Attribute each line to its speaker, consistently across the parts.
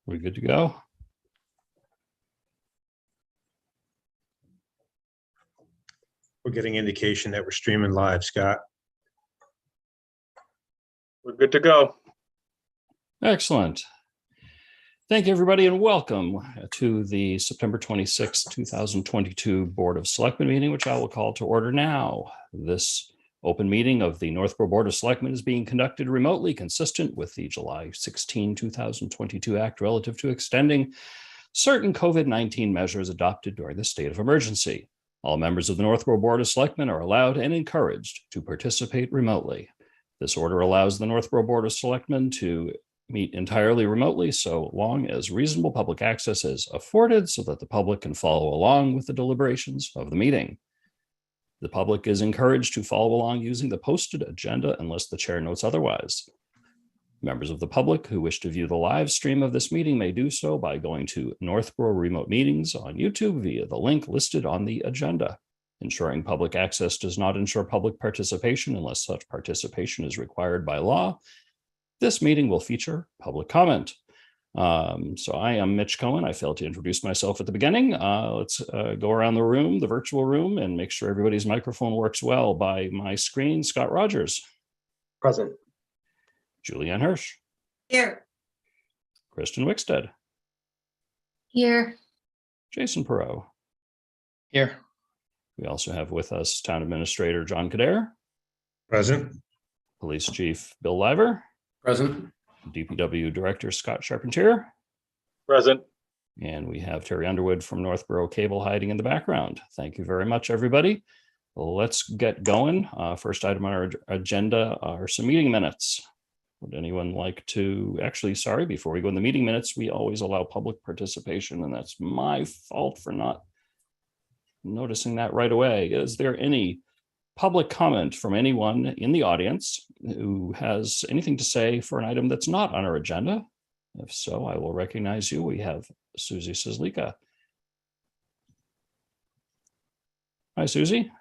Speaker 1: We're good to go.
Speaker 2: We're getting indication that we're streaming live, Scott.
Speaker 3: We're good to go.
Speaker 1: Excellent. Thank you, everybody, and welcome to the September 26, 2022 Board of Selectmen meeting, which I will call to order now. This open meeting of the Northborough Board of Selectmen is being conducted remotely, consistent with the July 16, 2022 Act relative to extending certain COVID-19 measures adopted during the state of emergency. All members of the Northborough Board of Selectmen are allowed and encouraged to participate remotely. This order allows the Northborough Board of Selectmen to meet entirely remotely so long as reasonable public access is afforded so that the public can follow along with the deliberations of the meeting. The public is encouraged to follow along using the posted agenda unless the chair notes otherwise. Members of the public who wish to view the live stream of this meeting may do so by going to Northborough Remote Meetings on YouTube via the link listed on the agenda. Ensuring public access does not ensure public participation unless such participation is required by law. This meeting will feature public comment. So I am Mitch Cohen. I failed to introduce myself at the beginning. Let's go around the room, the virtual room, and make sure everybody's microphone works well. By my screen, Scott Rogers.
Speaker 2: Present.
Speaker 1: Julianne Hirsch.
Speaker 4: Here.
Speaker 1: Kristen Wickstead.
Speaker 4: Here.
Speaker 1: Jason Perot.
Speaker 3: Here.
Speaker 1: We also have with us Town Administrator John Kader.
Speaker 2: Present.
Speaker 1: Police Chief Bill Liver.
Speaker 3: Present.
Speaker 1: DPW Director Scott Charpentier.
Speaker 3: Present.
Speaker 1: And we have Terry Underwood from Northborough Cable hiding in the background. Thank you very much, everybody. Let's get going. First item on our agenda are some meeting minutes. Would anyone like to, actually, sorry, before we go in the meeting minutes, we always allow public participation, and that's my fault for not noticing that right away. Is there any public comment from anyone in the audience who has anything to say for an item that's not on our agenda? If so, I will recognize you. We have Susie Sislika. Hi, Susie.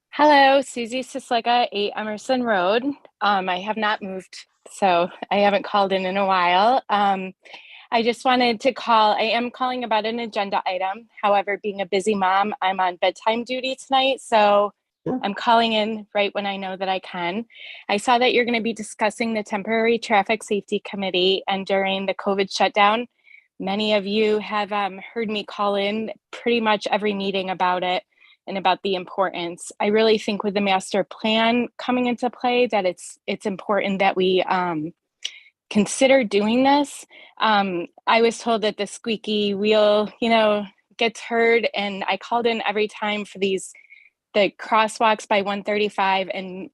Speaker 5: Hello, Susie Sislika, 8 Emerson Road. I have not moved, so I haven't called in a while. I just wanted to call. I am calling about an agenda item. However, being a busy mom, I'm on bedtime duty tonight, so
Speaker 1: Sure.
Speaker 5: I'm calling in right when I know that I can. I saw that you're going to be discussing the Temporary Traffic Safety Committee, and during the COVID shutdown, many of you have heard me call in pretty much every meeting about it and about the importance. I really think with the master plan coming into play that it's important that we consider doing this. I was told that the squeaky wheel, gets heard, and I called in every time for the crosswalks by 135, and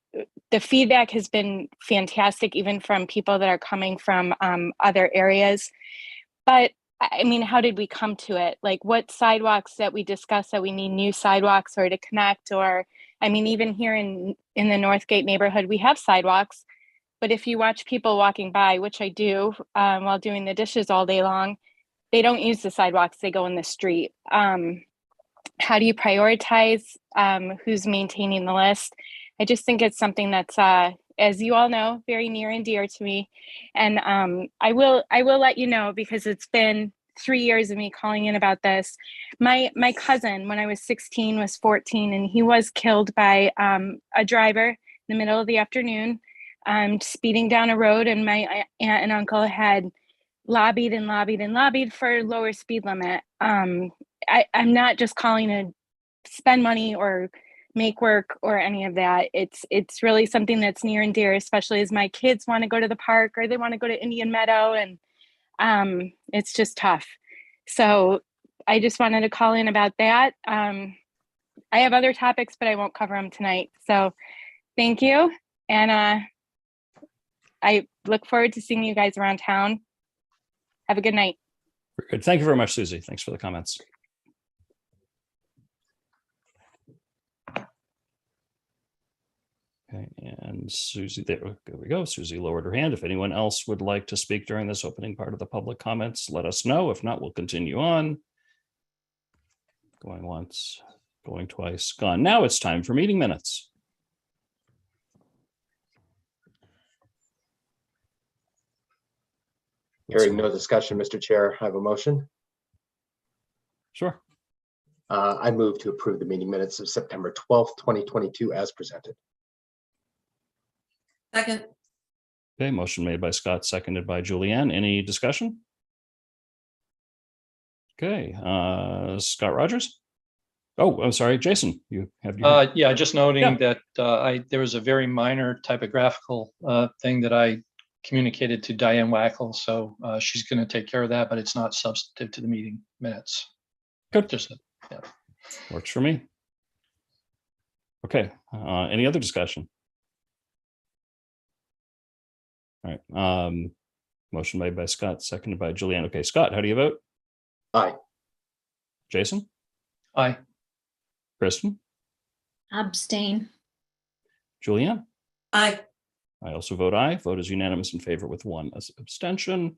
Speaker 5: the feedback has been fantastic, even from people that are coming from other areas. But I mean, how did we come to it? Like, what sidewalks that we discussed that we need new sidewalks or to connect, or, I mean, even here in the Northgate neighborhood, we have sidewalks, but if you watch people walking by, which I do while doing the dishes all day long, they don't use the sidewalks, they go in the street. How do you prioritize who's maintaining the list? I just think it's something that's, as you all know, very near and dear to me. And I will let you know, because it's been 3 years of me calling in about this. My cousin, when I was 16, was 14, and he was killed by a driver in the middle of the afternoon, speeding down a road, and my aunt and uncle had lobbied and lobbied and lobbied for lower speed limit. I'm not just calling to spend money or make work or any of that. It's really something that's near and dear, especially as my kids want to go to the park or they want to go to Indian Meadow, and it's just tough. So I just wanted to call in about that. I have other topics, but I won't cover them tonight. So thank you. And I look forward to seeing you guys around town. Have a good night.
Speaker 1: Good. Thank you very much, Susie. Thanks for the comments. Okay, and Susie, there we go. Susie lowered her hand. If anyone else would like to speak during this opening part of the public comments, let us know. If not, we'll continue on. Going once, going twice, gone. Now it's time for meeting minutes.
Speaker 6: Hearing no discussion, Mr. Chair, I have a motion.
Speaker 1: Sure.
Speaker 6: I move to approve the meeting minutes of September 12th, 2022 as presented.
Speaker 4: Second.
Speaker 1: Okay, motion made by Scott, seconded by Julianne. Any discussion? Okay, Scott Rogers. Oh, I'm sorry, Jason, you have your.
Speaker 3: Yeah, just noting
Speaker 1: Yeah.
Speaker 3: that there was a very minor typographical thing that I communicated to Diane Wackel, so she's going to take care of that, but it's not substantive to the meeting minutes.
Speaker 1: Good.
Speaker 3: Just
Speaker 1: Works for me. Okay, any other discussion? All right, motion made by Scott, seconded by Julianne. Okay, Scott, how do you vote?
Speaker 6: Aye.
Speaker 1: Jason?
Speaker 3: aye.
Speaker 1: Kristen?
Speaker 4: Abstain.
Speaker 1: Julianne?
Speaker 4: Aye.
Speaker 1: I also vote aye. Vote is unanimous in favor with one abstention.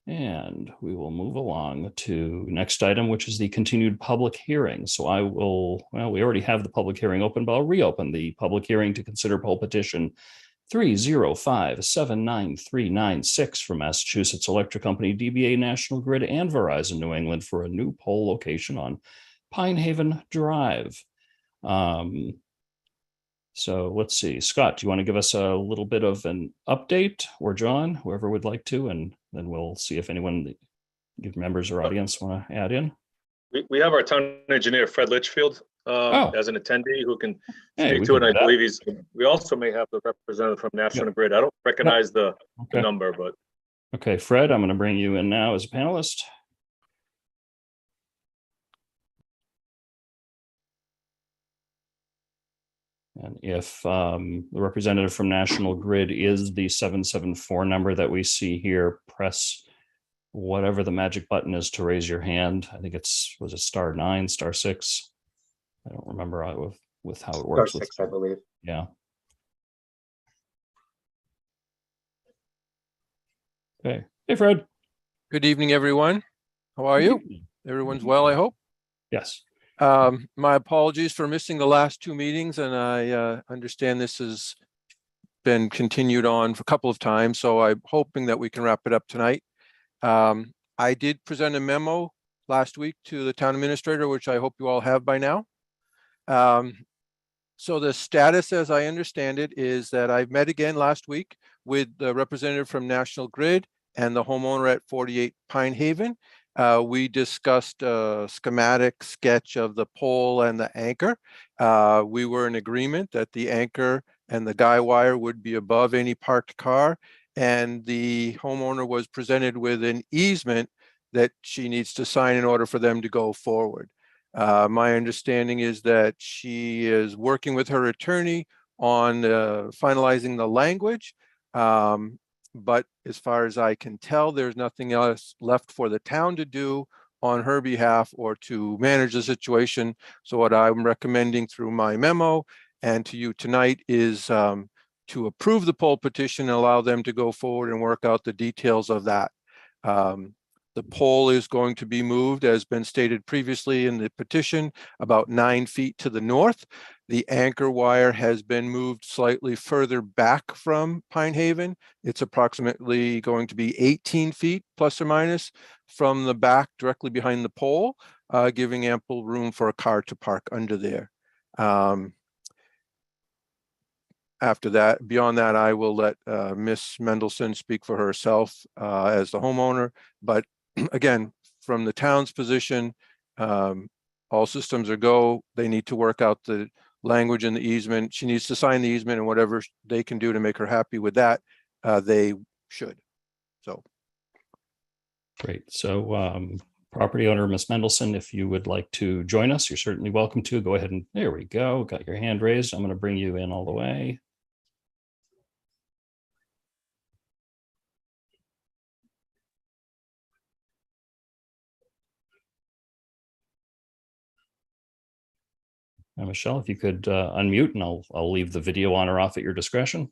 Speaker 1: And we will move along to next item, which is the continued public hearing. So I will, well, we already have the public hearing open, but I'll reopen the public hearing to consider poll petition 305-79396 from Massachusetts Electric Company, DBA National Grid, and Verizon New England for a new poll location on Pine Haven Drive. So let's see, Scott, do you want to give us a little bit of an update, or John, whoever would like to, and then we'll see if anyone, members or audience want to add in.
Speaker 3: We have our town engineer, Fred Litchfield, as an attendee who can
Speaker 1: Hey,
Speaker 3: speak
Speaker 1: we
Speaker 3: to
Speaker 1: can
Speaker 3: it.
Speaker 1: do
Speaker 3: I
Speaker 1: that.
Speaker 3: believe we also may have the representative from National Grid. I don't recognize the
Speaker 1: Okay.
Speaker 3: number, but
Speaker 1: Okay, Fred, I'm going to bring you in now as a panelist. And if the representative from National Grid is the 774 number that we see here, press whatever the magic button is to raise your hand. I think was it *9, *6? I don't remember with how it works.
Speaker 6: *6, I believe.
Speaker 1: Yeah. Okay. Hey, Fred.
Speaker 7: Good evening, everyone. How are you? Everyone's well, I hope.
Speaker 1: Yes.
Speaker 7: My apologies for missing the last two meetings, and I understand this has been continued on for a couple of times, so I'm hoping that we can wrap it up tonight. I did present a memo last week to the town administrator, which I hope you all have by now. So the status, as I understand it, is that I've met again last week with the representative from National Grid and the homeowner at 48 Pine Haven. We discussed a schematic sketch of the pole and the anchor. We were in agreement that the anchor and the guy wire would be above any parked car, and the homeowner was presented with an easement that she needs to sign in order for them to go forward. My understanding is that she is working with her attorney on finalizing the language. But as far as I can tell, there's nothing else left for the town to do on her behalf or to manage the situation. So what I'm recommending through my memo and to you tonight is to approve the poll petition and allow them to go forward and work out the details of that. The pole is going to be moved, as been stated previously in the petition, about 9 feet to the north. The anchor wire has been moved slightly further back from Pine Haven. It's approximately going to be 18 feet plus or minus from the back directly behind the pole, giving ample room for a car to park under there. After that, beyond that, I will let Miss Mendelson speak for herself as the homeowner. But again, from the town's position, all systems are go. They need to work out the language in the easement. She needs to sign the easement, and whatever they can do to make her happy with that, they should. So.
Speaker 1: Great. So property owner, Miss Mendelson, if you would like to join us, you're certainly welcome to. Go ahead and there we go. Got your hand raised. I'm going to bring you in all the way. Michelle, if you could unmute, and I'll leave the video on or off at your discretion.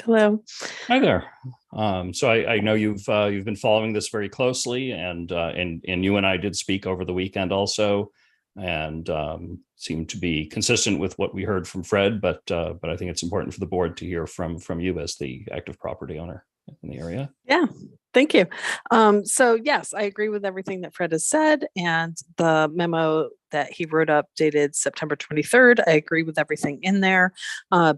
Speaker 8: Hello.
Speaker 1: Hi there. So I know you've been following this very closely, and you and I did speak over the weekend also. and seemed to be consistent with what we heard from Fred. But I think it's important for the board to hear from you as the active property owner in the area.
Speaker 8: Yeah, thank you. So yes, I agree with everything that Fred has said, and the memo that he wrote up dated September 23rd. I agree with everything in there.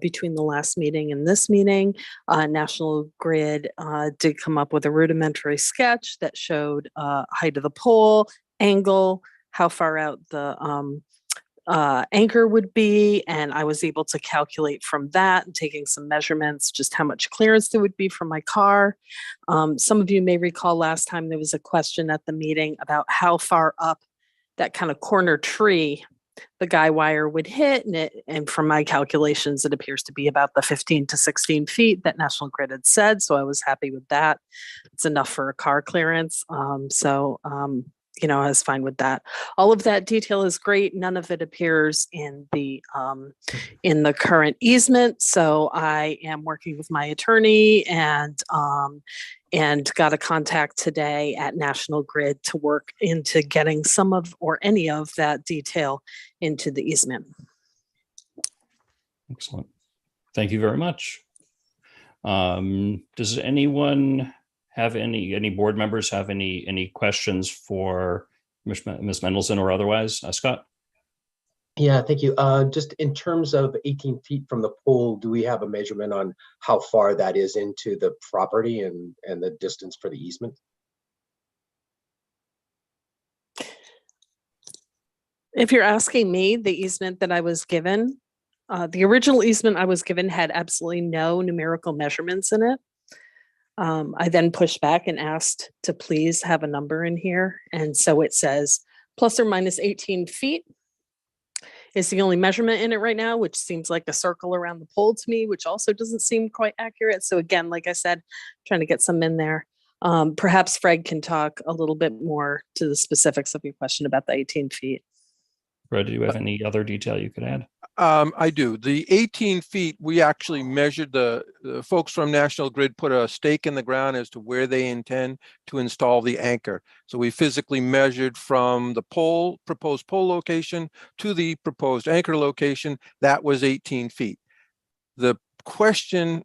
Speaker 8: Between the last meeting and this meeting, National Grid did come up with a rudimentary sketch that showed height of the pole, angle, how far out the anchor would be, and I was able to calculate from that and taking some measurements just how much clearance there would be from my car. Some of you may recall last time there was a question at the meeting about how far up that kind of corner tree the guy wire would hit, and from my calculations it appears to be about the 15 to 16 feet that National Grid had said, so I was happy with that. It's enough for a car clearance. You know, I was fine with that. All of that detail is great. None of it appears in the current easement. So I am working with my attorney and got a contact today at National Grid to work into getting some of or any of that detail into the easement.
Speaker 1: Excellent. Thank you very much. Does anyone have any board members have any questions for Ms. Mendelson or otherwise? Scott?
Speaker 6: Yeah, thank you. Just in terms of 18 feet from the pole, do we have a measurement on how far that is into the property and the distance for the easement?
Speaker 8: If you're asking me, the easement that I was given, the original easement I was given had absolutely no numerical measurements in it. I then pushed back and asked to please have a number in here. And so it says plus or minus 18 feet is the only measurement in it right now, which seems like a circle around the pole to me, which also doesn't seem quite accurate. So again, like I said, trying to get some in there. Perhaps Fred can talk a little bit more to the specifics of your question about the 18 feet.
Speaker 1: Fred, do you have any other detail you could add?
Speaker 7: I do. The 18 feet, we actually measured the folks from National Grid put a stake in the ground as to where they intend to install the anchor. So we physically measured from the pole, proposed pole location to the proposed anchor location. That was 18 feet. The question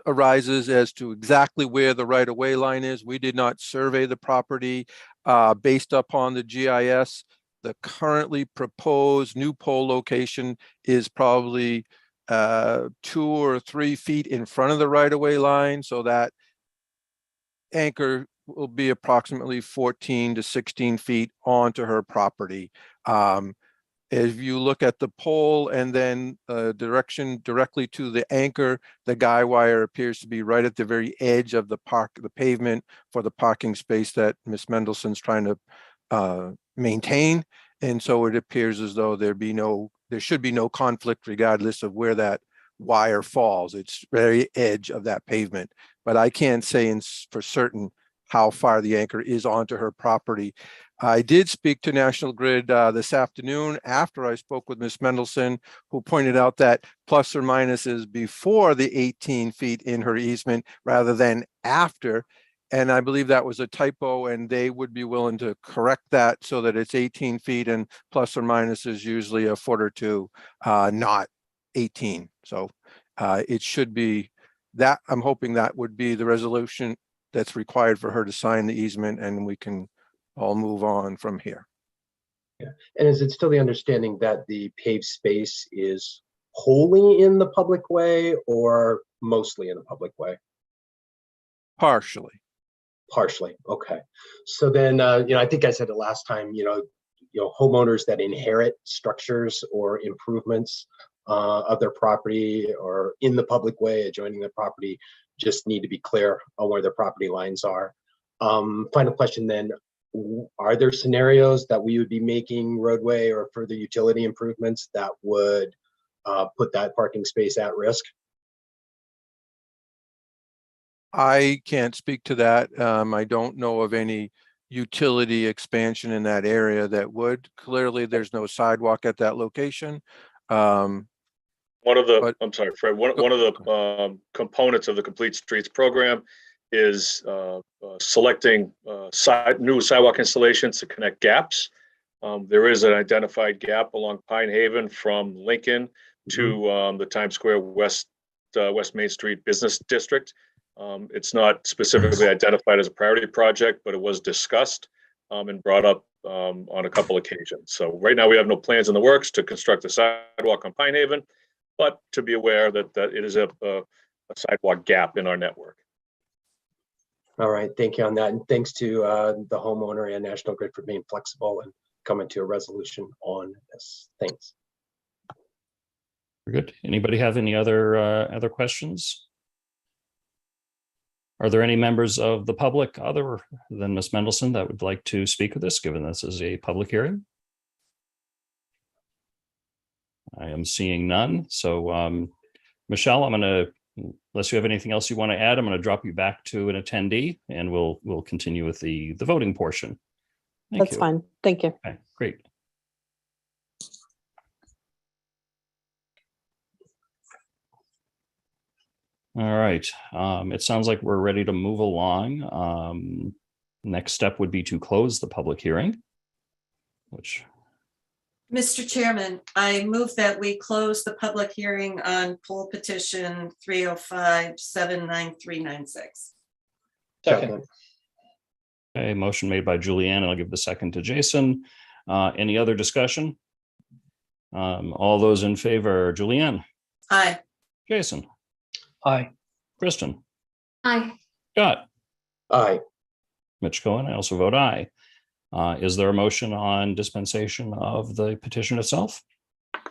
Speaker 7: arises as to exactly where the right-of-way line is. We did not survey the property based upon the GIS. The currently proposed new pole location is probably 2 or 3 feet in front of the right-of-way line, so that anchor will be approximately 14 to 16 feet onto her property. If you look at the pole and then direction directly to the anchor, the guy wire appears to be right at the very edge of the pavement for the parking space that Ms. Mendelson's trying to maintain. And so it appears as though there should be no conflict regardless of where that wire falls. It's very edge of that pavement, but I can't say for certain how far the anchor is onto her property. I did speak to National Grid this afternoon after I spoke with Ms. Mendelson, who pointed out that plus or minus is before the 18 feet in her easement rather than after. And I believe that was a typo, and they would be willing to correct that so that it's 18 feet and plus or minus is usually a foot or two, not 18. So it should be that. I'm hoping that would be the resolution that's required for her to sign the easement, and we can all move on from here.
Speaker 6: Yeah. And is it still the understanding that the paved space is wholly in the public way or mostly in the public way?
Speaker 7: Partially.
Speaker 6: Partially. Okay. So then, I think I said it last time, homeowners that inherit structures or improvements of their property or in the public way adjoining their property just need to be clear on where their property lines are. Final question then, are there scenarios that we would be making roadway or further utility improvements that would put that parking space at risk?
Speaker 7: I can't speak to that. I don't know of any utility expansion in that area that would. Clearly, there's no sidewalk at that location.
Speaker 9: I'm sorry, Fred, one of the components of the Complete Streets program is selecting new sidewalk installations to connect gaps There is an identified gap along Pine Haven from Lincoln to the Times Square West Main Street Business District. It's not specifically identified as a priority project, but it was discussed and brought up on a couple occasions. So right now we have no plans in the works to construct a sidewalk on Pine Haven, but to be aware that it is a sidewalk gap in our network.
Speaker 6: All right, thank you on that. And thanks to the homeowner and National Grid for being flexible and coming to a resolution on this. Thanks.
Speaker 1: Very good. Anybody have any other questions? Are there any members of the public other than Ms. Mendelson that would like to speak with this, given this is a public hearing? I am seeing none. So Michelle, I'm going to, unless you have anything else you want to add, I'm going to drop you back to an attendee and we'll continue with the voting portion. Thank
Speaker 8: That's
Speaker 1: you.
Speaker 8: fine. Thank you.
Speaker 1: Okay, great. All right. It sounds like we're ready to move along. Next step would be to close the public hearing, which.
Speaker 10: Mr. Chairman, I move that we close the public hearing on poll petition 305-79396.
Speaker 3: Second.
Speaker 1: Okay, motion made by Julianne, and I'll give the second to Jason. Any other discussion? All those in favor, Julianne,
Speaker 10: Aye.
Speaker 1: Jason,
Speaker 3: Aye.
Speaker 1: Kristen,
Speaker 4: Aye.
Speaker 1: Scott,
Speaker 6: Aye.
Speaker 1: Mitch Cohen, I also vote aye. Is there a motion on dispensation of the petition itself?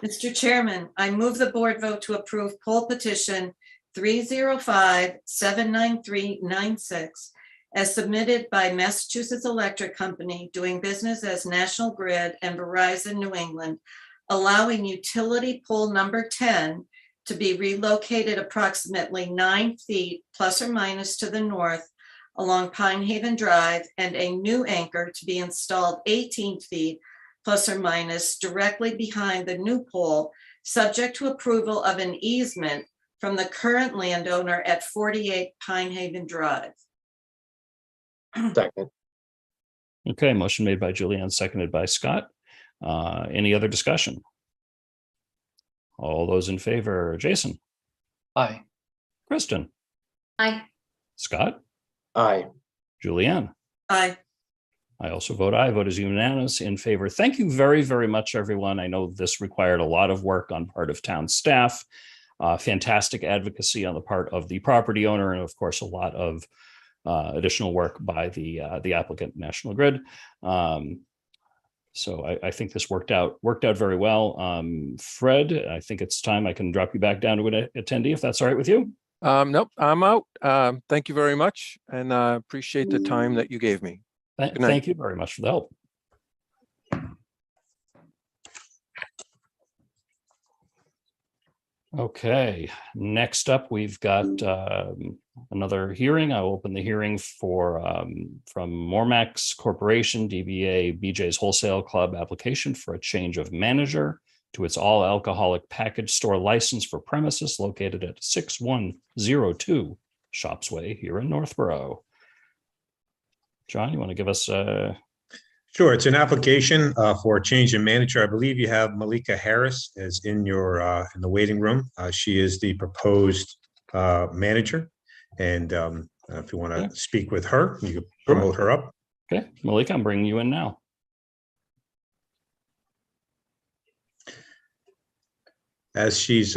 Speaker 10: Mr. Chairman, I move the board vote to approve poll petition 305-79396 as submitted by Massachusetts Electric Company doing business as National Grid and Verizon New England, allowing utility pole number 10 to be relocated approximately 9 feet plus or minus to the north along Pine Haven Drive, and a new anchor to be installed 18 feet plus or minus directly behind the new pole, subject to approval of an easement from the current landowner at 48 Pine Haven Drive.
Speaker 6: Second.
Speaker 1: Okay, motion made by Julianne, seconded by Scott. Any other discussion? All those in favor, Jason,
Speaker 3: Aye.
Speaker 1: Kristen,
Speaker 4: Aye.
Speaker 1: Scott,
Speaker 6: Aye.
Speaker 1: Julianne.
Speaker 10: Aye.
Speaker 1: I also vote aye. Vote is unanimous in favor. Thank you very, very much, everyone. I know this required a lot of work on part of town staff, fantastic advocacy on the part of the property owner, and of course, a lot of additional work by the applicant, National Grid. So I think this worked out very well. Fred, I think it's time I can drop you back down to an attendee if that's all right with you.
Speaker 7: Nope, I'm out. Thank you very much, and appreciate the time that you gave me. Good night.
Speaker 1: Thank you very much for the help. Okay, next up, we've got another hearing. I'll open the hearing for from Mormax Corporation, DBA BJ's Wholesale Club application for a change of manager to its all alcoholic package store license for premises located at 6102 Shops Way here in Northborough. John, you want to give us
Speaker 2: Sure. It's an application for a change in manager. I believe you have Malika Harris is in your in the waiting room. She is the proposed manager. And if you want to speak with her, you can promote her up.
Speaker 1: Okay, Malika, I'm bringing you in now.
Speaker 2: As she's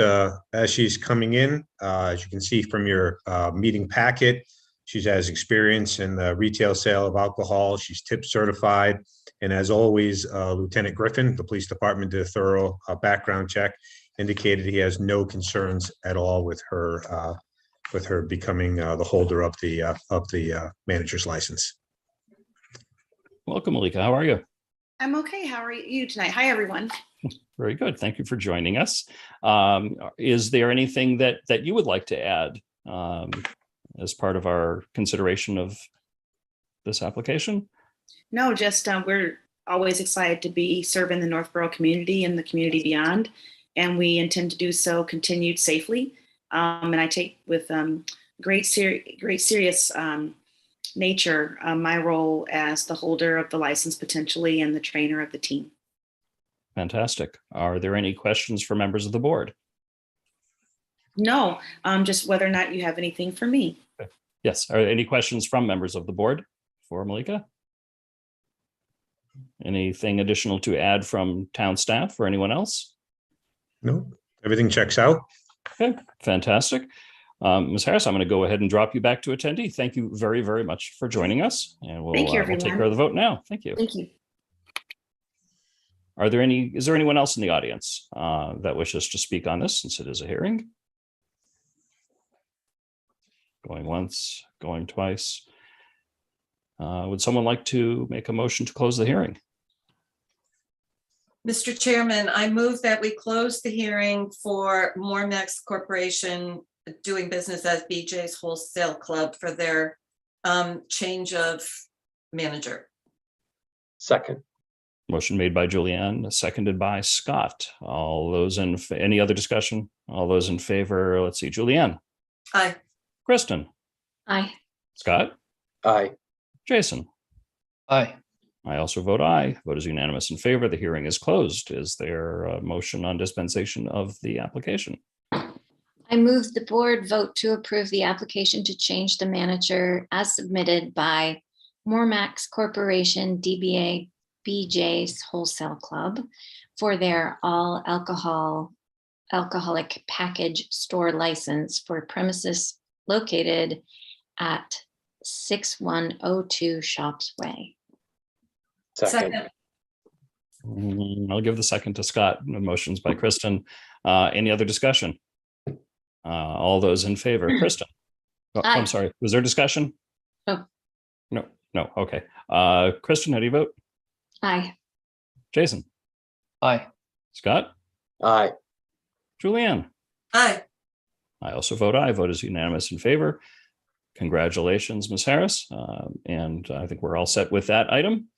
Speaker 2: coming in, as you can see from your meeting packet, she has experience in the retail sale of alcohol. She's tip certified. And as always, Lieutenant Griffin, the police department, did a thorough background check, indicated he has no concerns at all with her becoming the holder of the manager's license.
Speaker 1: Welcome, Malika. How are you?
Speaker 11: I'm okay. How are you tonight? Hi, everyone.
Speaker 1: Very good. Thank you for joining us. Is there anything that you would like to add as part of our consideration of this application?
Speaker 11: No, just we're always excited to be serving the Northborough community and the community beyond, and we intend to do so continued safely. And I take with great serious nature, my role as the holder of the license potentially and the trainer of the team.
Speaker 1: Fantastic. Are there any questions for members of the board?
Speaker 11: No, just whether or not you have anything for me.
Speaker 1: Yes. Are there any questions from members of the board for Malika? Anything additional to add from town staff or anyone else?
Speaker 2: No, everything checks out.
Speaker 1: Okay, fantastic. Ms. Harris, I'm going to go ahead and drop you back to attendee. Thank you very, very much for joining us. And we'll
Speaker 11: Thank you,
Speaker 1: take
Speaker 11: everyone.
Speaker 1: care of the vote now. Thank you.
Speaker 11: Thank you.
Speaker 1: Is there anyone else in the audience that wishes to speak on this, since it is a hearing? Going once, going twice. Would someone like to make a motion to close the hearing?
Speaker 10: Mr. Chairman, I move that we close the hearing for Mormax Corporation doing business as BJ's Wholesale Club for their change of manager.
Speaker 6: Second.
Speaker 1: Motion made by Julianne, seconded by Scott. All those in, any other discussion? All those in favor, let's see, Julianne.
Speaker 10: Aye.
Speaker 1: Kristen.
Speaker 4: Aye.
Speaker 1: Scott.
Speaker 6: Aye.
Speaker 1: Jason.
Speaker 3: Aye.
Speaker 1: I also vote aye. Vote is unanimous in favor. The hearing is closed. Is there a motion on dispensation of the application?
Speaker 4: I move the board vote to approve the application to change the manager as submitted by Mormax Corporation DBA BJ's Wholesale Club for their all alcoholic package store license for premises located at 6102 Shops Way.
Speaker 6: Second.
Speaker 1: I'll give the second to Scott. Motions by Kristen. Any other discussion? All those in favor, Kristen. Oh,
Speaker 4: Aye.
Speaker 1: I'm sorry. Was there discussion?
Speaker 4: No.
Speaker 1: No. Okay. Kristen, how do you vote?
Speaker 4: Aye.
Speaker 1: Jason.
Speaker 3: Aye.
Speaker 1: Scott.
Speaker 6: Aye.
Speaker 1: Julianne.
Speaker 10: Aye.
Speaker 1: I also vote aye. Vote is unanimous in favor. Congratulations, Ms. Harris. And I think we're all set with that item.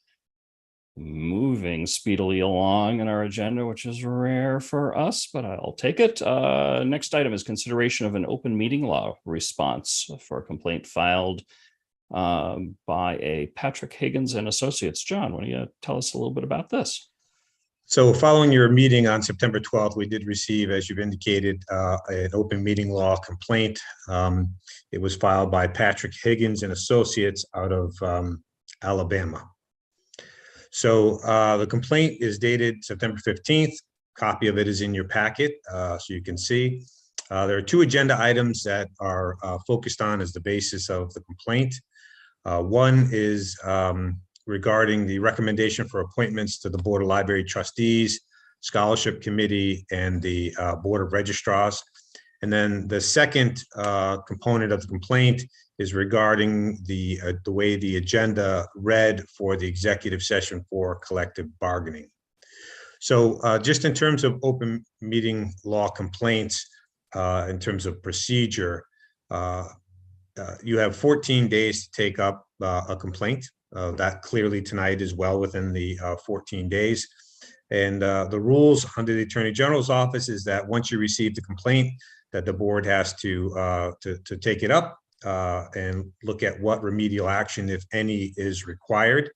Speaker 1: Moving speedily along in our agenda, which is rare for us, but I'll take it. Next item is consideration of an open meeting law response for a complaint filed by a Patrick Higgins and Associates. John, why don't you tell us a little bit about this?
Speaker 2: So following your meeting on September 12th, we did receive, as you've indicated, an open meeting law complaint. It was filed by Patrick Higgins and Associates out of Alabama. So the complaint is dated September 15th. Copy of it is in your packet, so you can see. There are two agenda items that are focused on as the basis of the complaint. One is regarding the recommendation for appointments to the Board of Library Trustees, Scholarship Committee, and the Board of Registrars. And then the second component of the complaint is regarding the way the agenda read for the executive session for collective bargaining. So just in terms of open meeting law complaints, in terms of procedure, you have 14 days to take up a complaint. That clearly tonight is well within the 14 days. And the rules under the Attorney General's office is that once you receive the complaint, that the board has to take it up and look at what remedial action, if any, is required.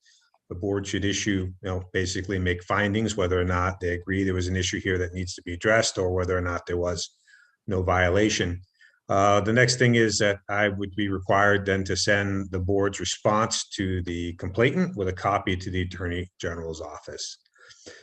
Speaker 2: The board should issue, basically make findings whether or not they agree there was an issue here that needs to be addressed, or whether or not there was no violation. The next thing is that I would be required then to send the board's response to the complainant with a copy to the Attorney General's office.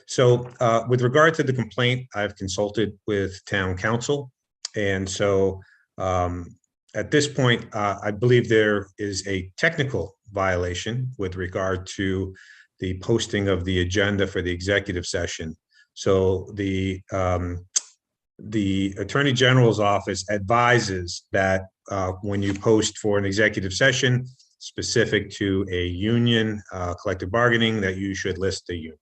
Speaker 2: So with regard to the complaint, I've consulted with town council. And so at this point, I believe there is a technical violation with regard to the posting of the agenda for the executive session. So the Attorney General's office advises that when you post for an executive session specific to a union collective bargaining, that you should list the union.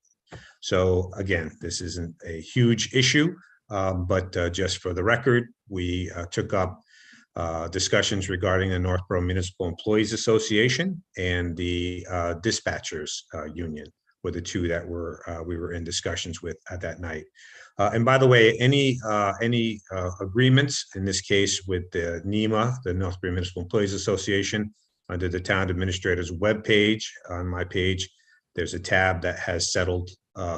Speaker 2: So again, this isn't a huge issue, but just for the record, we took up discussions regarding the Northborough Municipal Employees Association and the dispatchers union were the two that we were in discussions with at that night. And by the way, any agreements in this case with the NEMA, the Northborough Municipal Employees Association, under the town administrator's webpage. On my page, there's a tab that has settled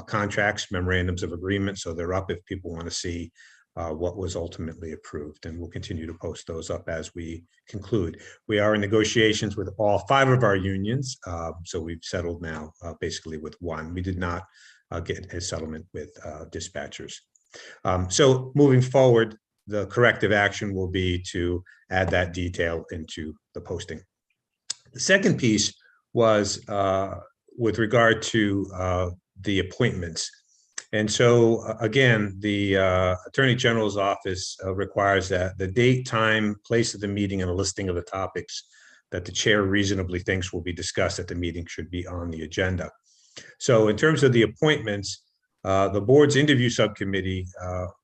Speaker 2: contracts, memorandums of agreement. So they're up if people want to see what was ultimately approved, and we'll continue to post those up as we conclude. We are in negotiations with all 5 of our unions. So we've settled now basically with 1. We did not get a settlement with dispatchers. So moving forward, the corrective action will be to add that detail into the posting. The second piece was with regard to the appointments. And so again, the Attorney General's office requires that the date, time, place of the meeting, and a listing of the topics that the chair reasonably thinks will be discussed at the meeting should be on the agenda. So in terms of the appointments, the board's interview subcommittee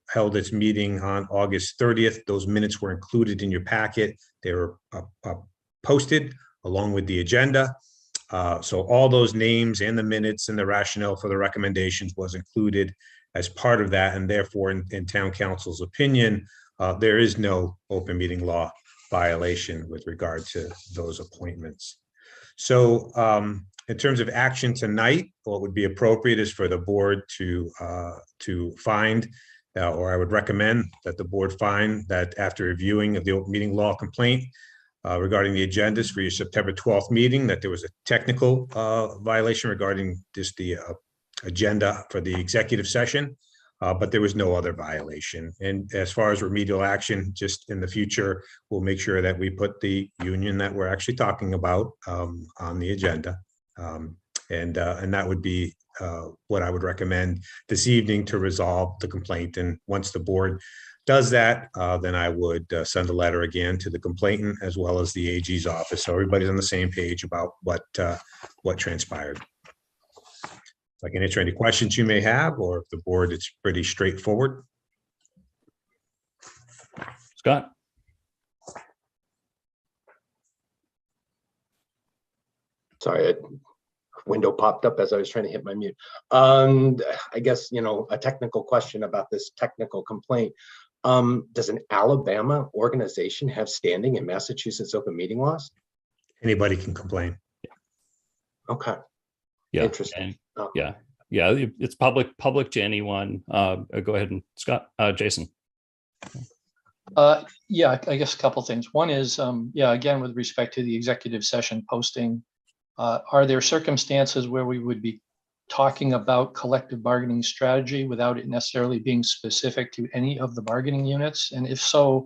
Speaker 2: held its meeting on August 30th. Those minutes were included in your packet. They were posted along with the agenda. So all those names and the minutes and the rationale for the recommendations was included as part of that. And therefore, in town council's opinion, there is no open meeting law violation with regard to those appointments. So in terms of action tonight, what would be appropriate is for the board to find, or I would recommend that the board find that after reviewing of the open meeting law complaint regarding the agendas for your September 12th meeting, that there was a technical violation regarding just the agenda for the executive session, but there was no other violation. And as far as remedial action, just in the future, we'll make sure that we put the union that we're actually talking about on the agenda. And that would be what I would recommend this evening to resolve the complaint. And once the board does that, then I would send a letter again to the complainant as well as the AG's office, so everybody's on the same page about what transpired. If I can answer any questions you may have, or if the board, it's pretty straightforward.
Speaker 1: Scott?
Speaker 6: Sorry, a window popped up as I was trying to hit my mute. I guess, a technical question about this technical complaint. Does an Alabama organization have standing in Massachusetts open meeting laws?
Speaker 2: Anybody can complain.
Speaker 6: Okay.
Speaker 1: Yeah.
Speaker 6: Interesting.
Speaker 1: And, yeah. It's public to anyone. Go ahead and Scott, Jason.
Speaker 3: Yeah, I guess a couple things. One is, again, with respect to the executive session posting, are there circumstances where we would be talking about collective bargaining strategy without it necessarily being specific to any of the bargaining units? And if so,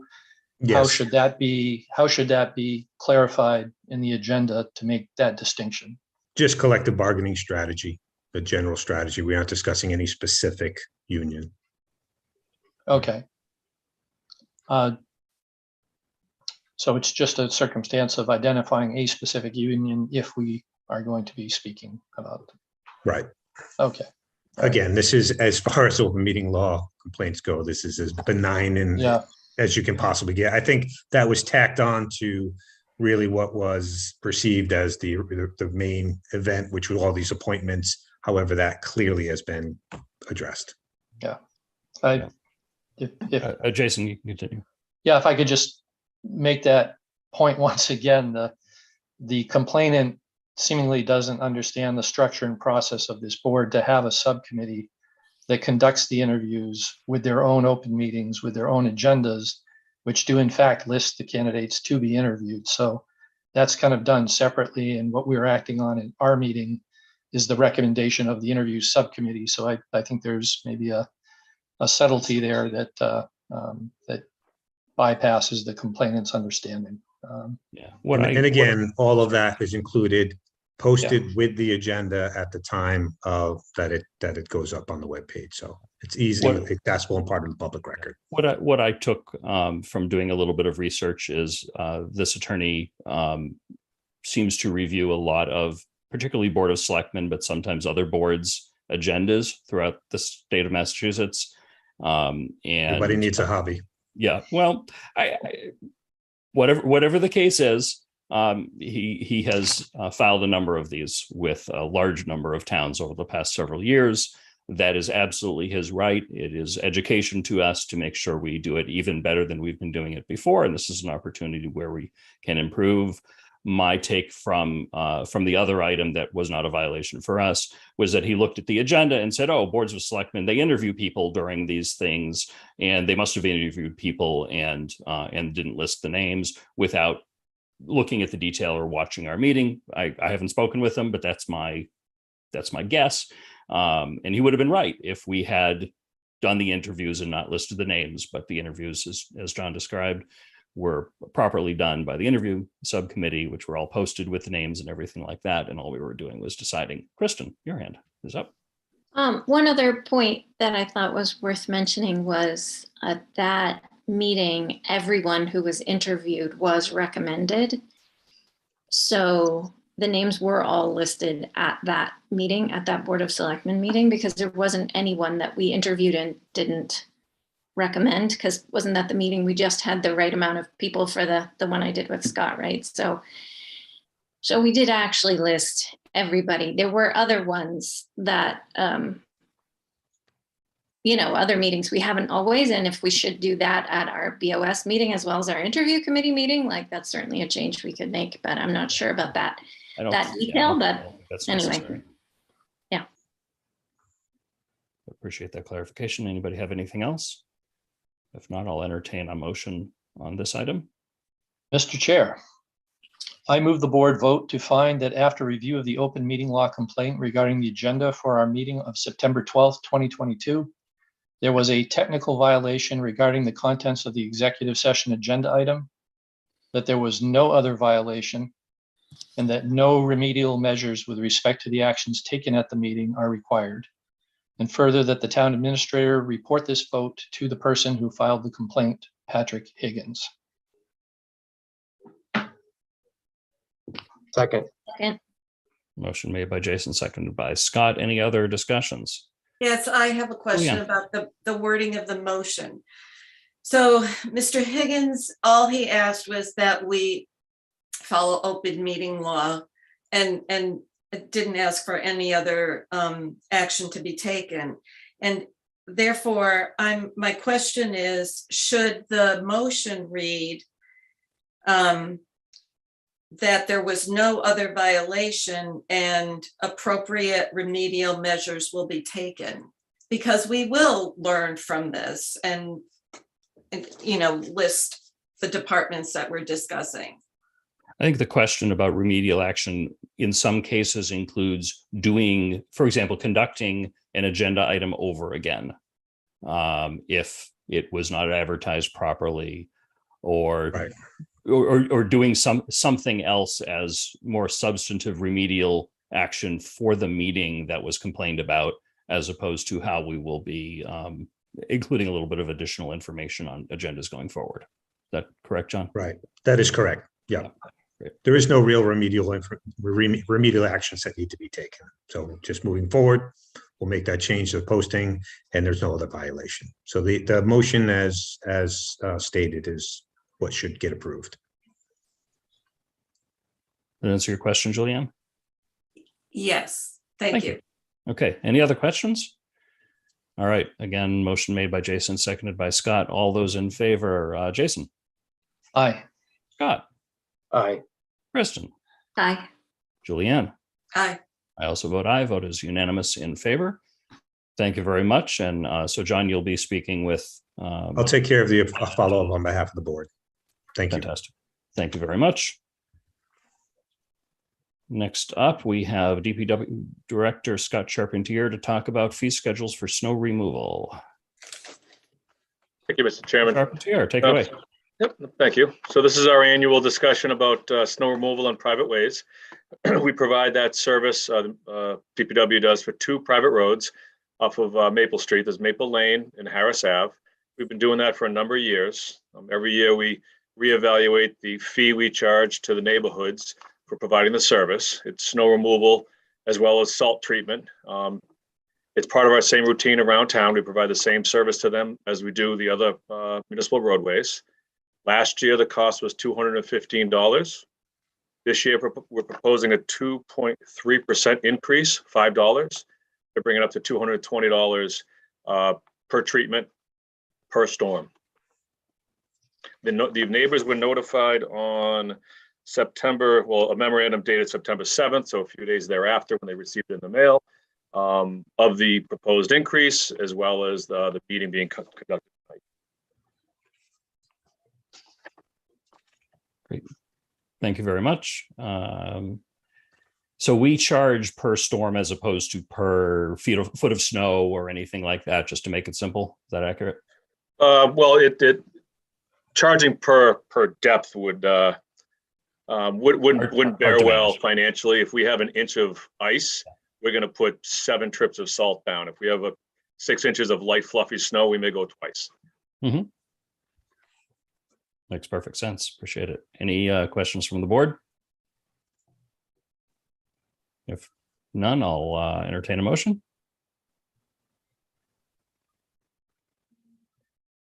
Speaker 2: Yes.
Speaker 3: how should that be clarified in the agenda to make that distinction?
Speaker 2: Just collective bargaining strategy, the general strategy. We aren't discussing any specific union.
Speaker 3: Okay. So it's just a circumstance of identifying a specific union if we are going to be speaking about it.
Speaker 2: Right.
Speaker 3: Okay.
Speaker 2: Again, this is, as far as open meeting law complaints go, this is as benign and as you can possibly get. I think that was tacked on to really what was perceived as the main event, which was all these appointments. However, that clearly has been addressed.
Speaker 3: Yeah.
Speaker 1: Jason, you can continue.
Speaker 3: Yeah, if I could just make that point once again, the complainant seemingly doesn't understand the structure and process of this board to have a subcommittee that conducts the interviews with their own open meetings, with their own agendas, which do in fact list the candidates to be interviewed. So that's kind of done separately. And what we're acting on in our meeting is the recommendation of the interview subcommittee. So I think there's maybe a subtlety there that that bypasses the complainant's understanding.
Speaker 2: And again, all of that is included, posted with the agenda at the time of that it goes up on the webpage. So it's easily accessible and part of the public record.
Speaker 1: What I took from doing a little bit of research is this attorney seems to review a lot of, particularly Board of Selectmen, but sometimes other boards' agendas throughout the state of Massachusetts. And
Speaker 2: everybody needs a hobby.
Speaker 1: Yeah. Well, whatever the case is, he has filed a number of these with a large number of towns over the past several years. That is absolutely his right. It is education to us to make sure we do it even better than we've been doing it before. And this is an opportunity where we can improve. my take from the other item that was not a violation for us was that he looked at the agenda and said, oh, boards of selectmen, they interview people during these things, and they must have interviewed people and didn't list the names without looking at the detail or watching our meeting. I haven't spoken with him, but that's my guess. And he would have been right if we had done the interviews and not listed the names, but the interviews, as John described, were properly done by the interview subcommittee, which were all posted with the names and everything like that. And all we were doing was deciding. Kristen, your hand is up.
Speaker 4: One other point that I thought was worth mentioning was at that meeting, everyone who was interviewed was recommended. So the names were all listed at that meeting, at that Board of Selectmen meeting, because there wasn't anyone that we interviewed and didn't recommend, because wasn't that the meeting we just had the right amount of people for the one I did with Scott, right? So we did actually list everybody. There were other ones that other meetings we haven't always, and if we should do that at our BOS meeting as well as our interview committee meeting, like that's certainly a change we could make, but I'm not sure about that detail. But
Speaker 1: that's
Speaker 4: anyway,
Speaker 1: necessary.
Speaker 4: Yeah.
Speaker 1: Appreciate that clarification. Anybody have anything else? If not, I'll entertain a motion on this item.
Speaker 3: Mr. Chair, I move the board vote to find that after review of the open meeting law complaint regarding the agenda for our meeting of September 12th, 2022, there was a technical violation regarding the contents of the executive session agenda item, that there was no other violation, and that no remedial measures with respect to the actions taken at the meeting are required. And further, that the town administrator report this vote to the person who filed the complaint, Patrick Higgins.
Speaker 6: Second.
Speaker 1: Motion made by Jason, seconded by Scott. Any other discussions?
Speaker 10: Yes, I have a question about the wording of the motion. So Mr. Higgins, all he asked was that we follow open meeting law and didn't ask for any other action to be taken. And therefore, my question is, should the motion read that there was no other violation and appropriate remedial measures will be taken? Because we will learn from this and list the departments that we're discussing.
Speaker 1: I think the question about remedial action in some cases includes doing, for example, conducting an agenda item over again if it was not advertised properly, or
Speaker 2: Right.
Speaker 1: or doing something else as more substantive remedial action for the meeting that was complained about, as opposed to how we will be including a little bit of additional information on agendas going forward. Is that correct, John?
Speaker 2: Right. That is correct. Yeah.
Speaker 1: Great.
Speaker 2: There is no real remedial actions that need to be taken. So just moving forward, we'll make that change to the posting, and there's no other violation. So the motion as stated is what should get approved.
Speaker 1: Did that answer your question, Julianne?
Speaker 10: Yes, thank you.
Speaker 1: Okay, any other questions? All right, again, motion made by Jason, seconded by Scott. All those in favor, Jason?
Speaker 3: Aye.
Speaker 1: Scott?
Speaker 6: Aye.
Speaker 1: Kristen?
Speaker 4: Aye.
Speaker 1: Julianne?
Speaker 10: Aye.
Speaker 1: I also vote aye. Vote is unanimous in favor. Thank you very much. And so, John, you'll be speaking with...
Speaker 2: I'll take care of the follow-up on behalf of the board. Thank you.
Speaker 1: Fantastic. Thank you very much. Next up, we have DPW Director Scott Charpentier to talk about fee schedules for snow removal.
Speaker 9: Thank you, Mr. Chairman.
Speaker 1: Charpentier, take it away.
Speaker 9: Yep, thank you. So this is our annual discussion about snow removal on private ways. We provide that service, DPW does, for two private roads off of Maple Street. There's Maple Lane and Harris Ave. We've been doing that for a number of years. Every year we reevaluate the fee we charge to the neighborhoods for providing the service. It's snow removal as well as salt treatment. It's part of our same routine around town. We provide the same service to them as we do the other municipal roadways. Last year, the cost was $215. This year, we're proposing a 2.3% increase, $5. We're bringing it up to $220 per treatment per storm. The neighbors were notified on a memorandum dated September 7th, so a few days thereafter when they received it in the mail, of the proposed increase, as well as the meeting being conducted tonight.
Speaker 1: Great. Thank you very much. So we charge per storm as opposed to per foot of snow or anything like that, just to make it simple. Is that accurate?
Speaker 9: Well, it charging per depth wouldn't bear
Speaker 1: hard to
Speaker 9: well
Speaker 1: manage.
Speaker 9: financially. If we have an inch of ice, we're going to put 7 trips of salt down. If we have 6 inches of light fluffy snow, we may go twice.
Speaker 1: Mm-hmm. Makes perfect sense. Appreciate it. Any questions from the board? If none, I'll entertain a motion.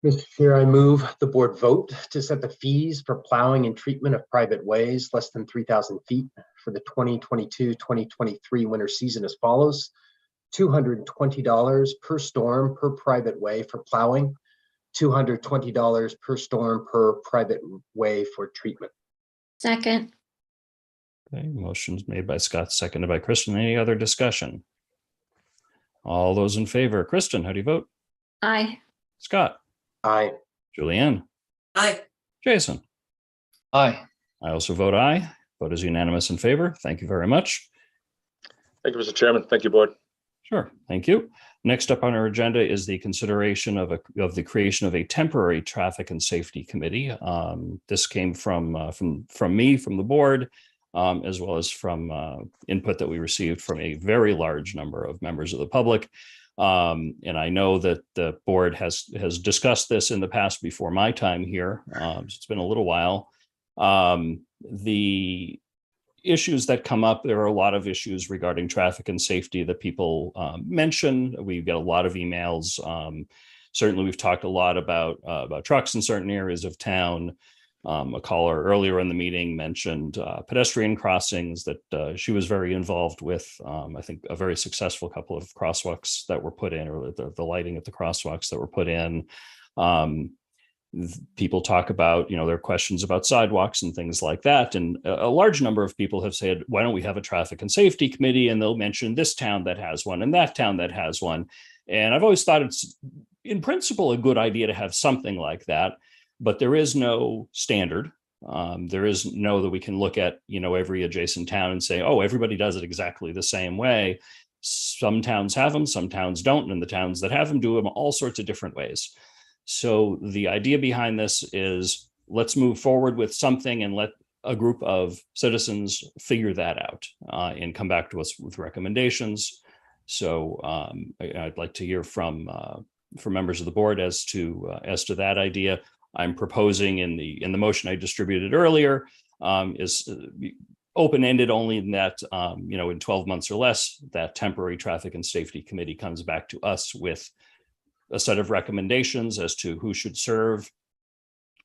Speaker 6: Mr. Chair, I move the board vote to set the fees for plowing and treatment of private ways less than 3,000 feet for the 2022-2023 winter season as follows. $220 per storm per private way for plowing, $220 per storm per private way for treatment.
Speaker 4: Second.
Speaker 1: Okay, motion's made by Scott, seconded by Kristen. Any other discussion? All those in favor. Kristen, how do you vote?
Speaker 4: Aye.
Speaker 1: Scott?
Speaker 6: Aye.
Speaker 1: Julianne?
Speaker 10: Aye.
Speaker 1: Jason?
Speaker 3: Aye.
Speaker 1: I also vote aye. Vote is unanimous in favor. Thank you very much.
Speaker 9: Thank you, Mr. Chairman. Thank you, board.
Speaker 1: Sure, thank you. Next up on our agenda is the consideration of the creation of a temporary traffic and safety committee. This came from me, from the board, as well as from input that we received from a very large number of members of the public. And I know that the board has discussed this in the past before my time here. So it's been a little while. The issues that come up, there are a lot of issues regarding traffic and safety that people mention. We get a lot of emails. Certainly, we've talked a lot about trucks in certain areas of town. A caller earlier in the meeting mentioned pedestrian crossings that she was very involved with. I think a very successful couple of crosswalks that were put in, or the lighting at the crosswalks that were put in. People talk about, there are questions about sidewalks and things like that. And a large number of people have said, why don't we have a traffic and safety committee? And they'll mention this town that has one and that town that has one. And I've always thought it's in principle a good idea to have something like that, but there is no standard. There is no that we can look at, every adjacent town and say, oh, everybody does it exactly the same way. Some towns have them, some towns don't. And the towns that have them do them all sorts of different ways. So the idea behind this is let's move forward with something and let a group of citizens figure that out and come back to us with recommendations. So I'd like to hear from members of the board as to that idea. I'm proposing in the motion I distributed earlier is open-ended only in that, in 12 months or less, that temporary traffic and safety committee comes back to us with a set of recommendations as to who should serve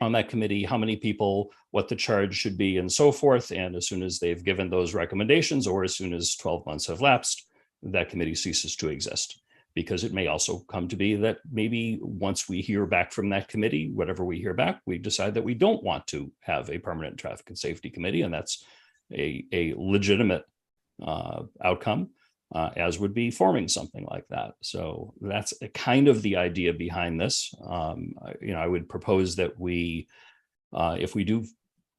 Speaker 1: on that committee, how many people, what the charge should be, and so forth. And as soon as they've given those recommendations, or as soon as 12 months have lapsed, that committee ceases to exist. Because it may also come to be that maybe once we hear back from that committee, whatever we hear back, we decide that we don't want to have a permanent traffic and safety committee. And that's a legitimate outcome. As would be forming something like that. So that's kind of the idea behind this. I would propose that we, if we do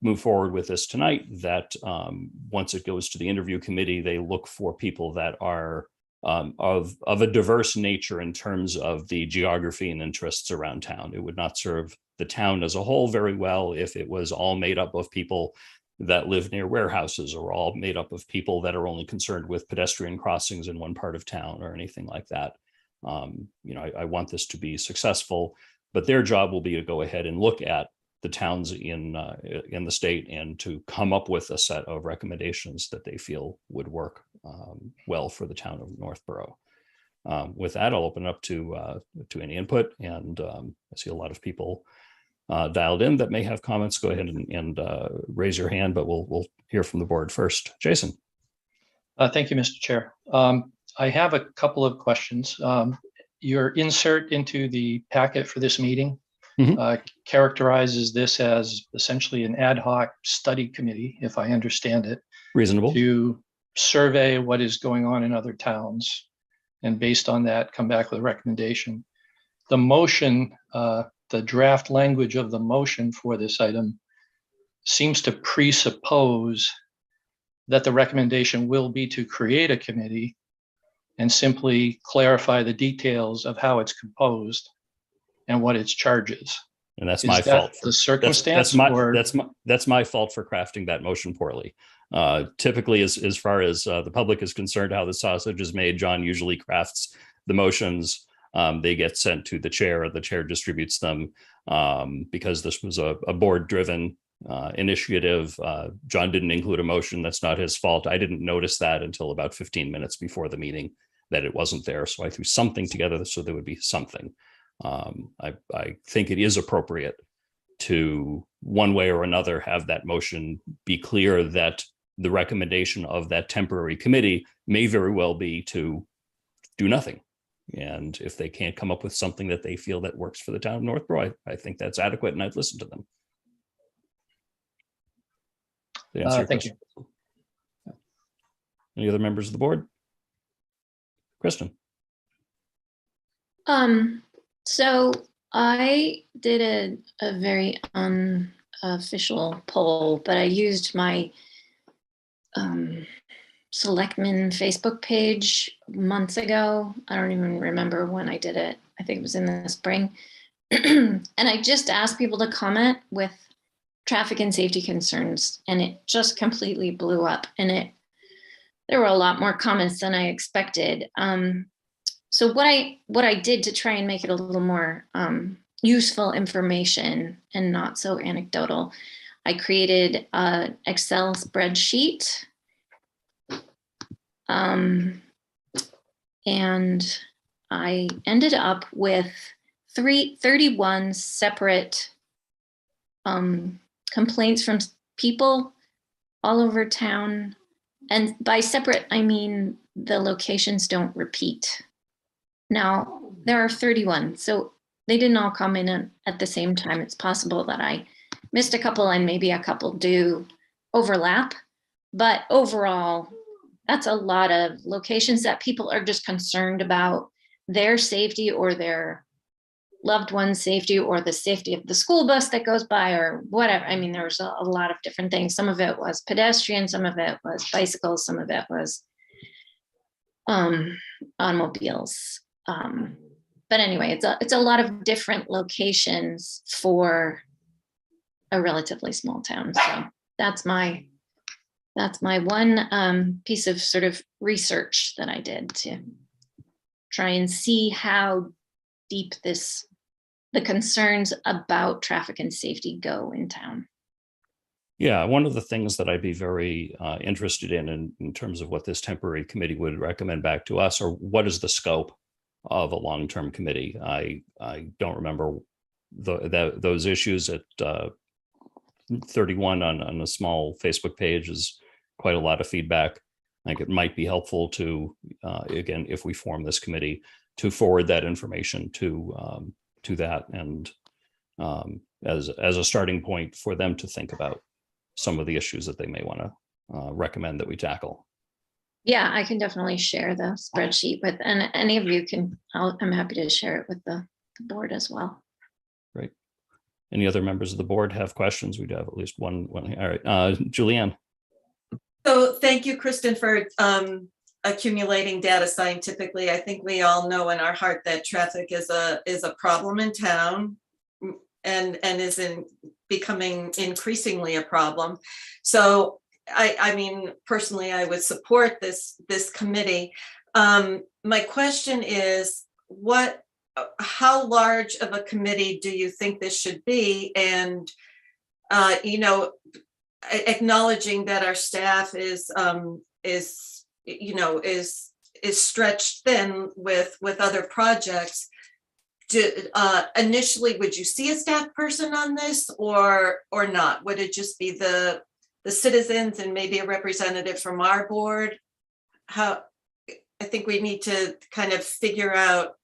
Speaker 1: move forward with this tonight, that once it goes to the interview committee, they look for people that are of a diverse nature in terms of the geography and interests around town. It would not serve the town as a whole very well if it was all made up of people that live near warehouses, or all made up of people that are only concerned with pedestrian crossings in one part of town or anything like that. I want this to be successful, but their job will be to go ahead and look at the towns in the state and to come up with a set of recommendations that they feel would work well for the town of Northborough. With that, I'll open it up to any input, and I see a lot of people dialed in that may have comments. Go ahead and raise your hand, but we'll hear from the board first. Jason.
Speaker 3: Thank you, Mr. Chair. I have a couple of questions. Your insert into the packet for this meeting characterizes this as essentially an ad hoc study committee, if I understand it,
Speaker 1: Reasonable.
Speaker 3: to survey what is going on in other towns, and based on that, come back with a recommendation. The motion, the draft language of the motion for this item seems to presuppose that the recommendation will be to create a committee and simply clarify the details of how it's composed and what its charge is.
Speaker 1: And that's
Speaker 3: Is
Speaker 1: my
Speaker 3: that
Speaker 1: fault.
Speaker 3: the circumstance,
Speaker 1: That's my fault for crafting that motion poorly. Typically, as far as the public is concerned, how the sausage is made, John usually crafts the motions. They get sent to the chair. The chair distributes them. Because this was a board-driven initiative, John didn't include a motion. That's not his fault. I didn't notice that until about 15 minutes before the meeting that it wasn't there. So I threw something together so there would be something. I think it is appropriate to, one way or another, have that motion be clear that the recommendation of that temporary committee may very well be to do nothing. And if they can't come up with something that they feel that works for the town of Northborough, I think that's adequate, and I'd listen to them.
Speaker 3: Thank you.
Speaker 1: Any other members of the board? Kristen?
Speaker 4: So I did a very unofficial poll, but I used my Selectmen Facebook page months ago. I don't even remember when I did it. I think it was in the spring. And I just asked people to comment with traffic and safety concerns, and it just completely blew up. And there were a lot more comments than I expected. So what I did to try and make it a little more useful information and not so anecdotal, I created an Excel spreadsheet. And I ended up with 31 separate complaints from people all over town. And by separate, I mean the locations don't repeat. Now, there are 31, so they didn't all come in at the same time. It's possible that I missed a couple and maybe a couple do overlap, but overall, that's a lot of locations that people are just concerned about their safety or their loved one's safety or the safety of the school bus that goes by or whatever. I mean, there's a lot of different things. Some of it was pedestrian, some of it was bicycles, some of it was automobiles. But anyway, it's a lot of different locations for a relatively small town. So that's my one piece of sort of research that I did to try and see how deep the concerns about traffic and safety go in town.
Speaker 1: Yeah, one of the things that I'd be very interested in terms of what this temporary committee would recommend back to us, or what is the scope of a long-term committee. I don't remember those issues at 31 on a small Facebook page is quite a lot of feedback. I think it might be helpful to, again, if we form this committee, to forward that information to that, and as a starting point for them to think about some of the issues that they may want to recommend that we tackle.
Speaker 4: Yeah, I can definitely share the spreadsheet with, and any of you can, I'm happy to share it with the board as well.
Speaker 1: Great. Any other members of the board have questions? We'd have at least one. All right, Julianne.
Speaker 10: So thank you, Kristen, for accumulating data scientifically. I think we all know in our heart that traffic is a problem in town and is becoming increasingly a problem. So I mean, personally, I would support this committee. My question is, how large of a committee do you think this should be? And you know, acknowledging that our staff is stretched thin with other projects. Initially, would you see a staff person on this or not? Would it just be the citizens and maybe a representative from our board? I think we need to kind of figure out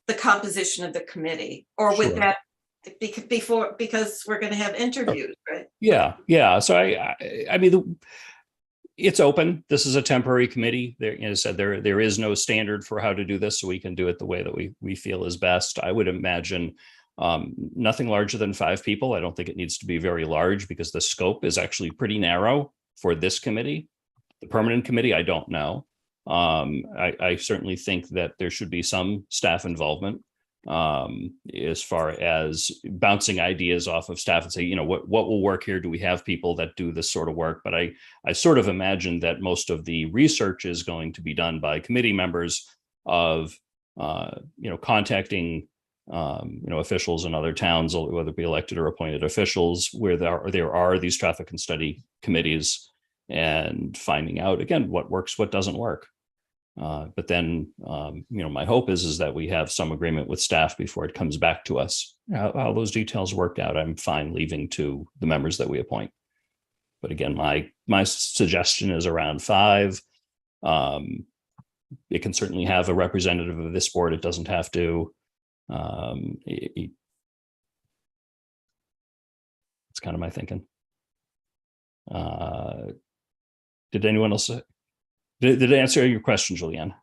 Speaker 10: the composition of the committee, or would
Speaker 1: Sure.
Speaker 10: that because we're going to have interviews, right?
Speaker 1: Yeah. So I mean, it's open. This is a temporary committee. There, as I said, there is no standard for how to do this, so we can do it the way that we feel is best. I would imagine nothing larger than 5 people. I don't think it needs to be very large because the scope is actually pretty narrow for this committee. The permanent committee, I don't know. I certainly think that there should be some staff involvement as far as bouncing ideas off of staff and say, you know, what will work here? Do we have people that do this sort of work? But I sort of imagine that most of the research is going to be done by committee members of, contacting, officials in other towns, whether it be elected or appointed officials, where there are these traffic and study committees, and finding out, again, what works, what doesn't work. But then, my hope is that we have some agreement with staff before it comes back to us. How those details worked out, I'm fine leaving to the members that we appoint. But again, my suggestion is around 5. It can certainly have a representative of this board. It doesn't have to. It's kind of my thinking. Did anyone else? Did it answer your question, Julianne?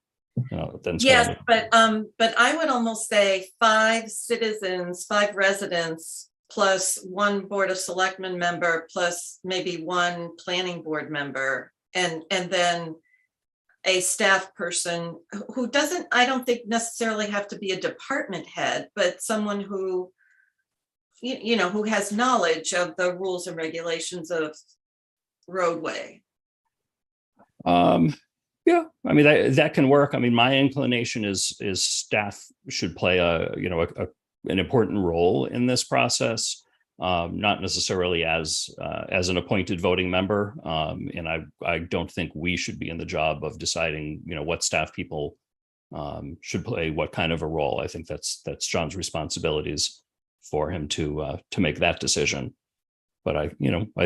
Speaker 10: Yes, but I would almost say 5 citizens, 5 residents, plus 1 Board of Selectmen member, plus maybe 1 planning board member, and then a staff person who doesn't, I don't think necessarily have to be a department head, but someone who, who has knowledge of the rules and regulations of roadway.
Speaker 1: Yeah, I mean, that can work. I mean, my inclination is staff should play an important role in this process, not necessarily as an appointed voting member. And I don't think we should be in the job of deciding, what staff people should play what kind of a role. I think that's John's responsibilities for him to make that decision. But I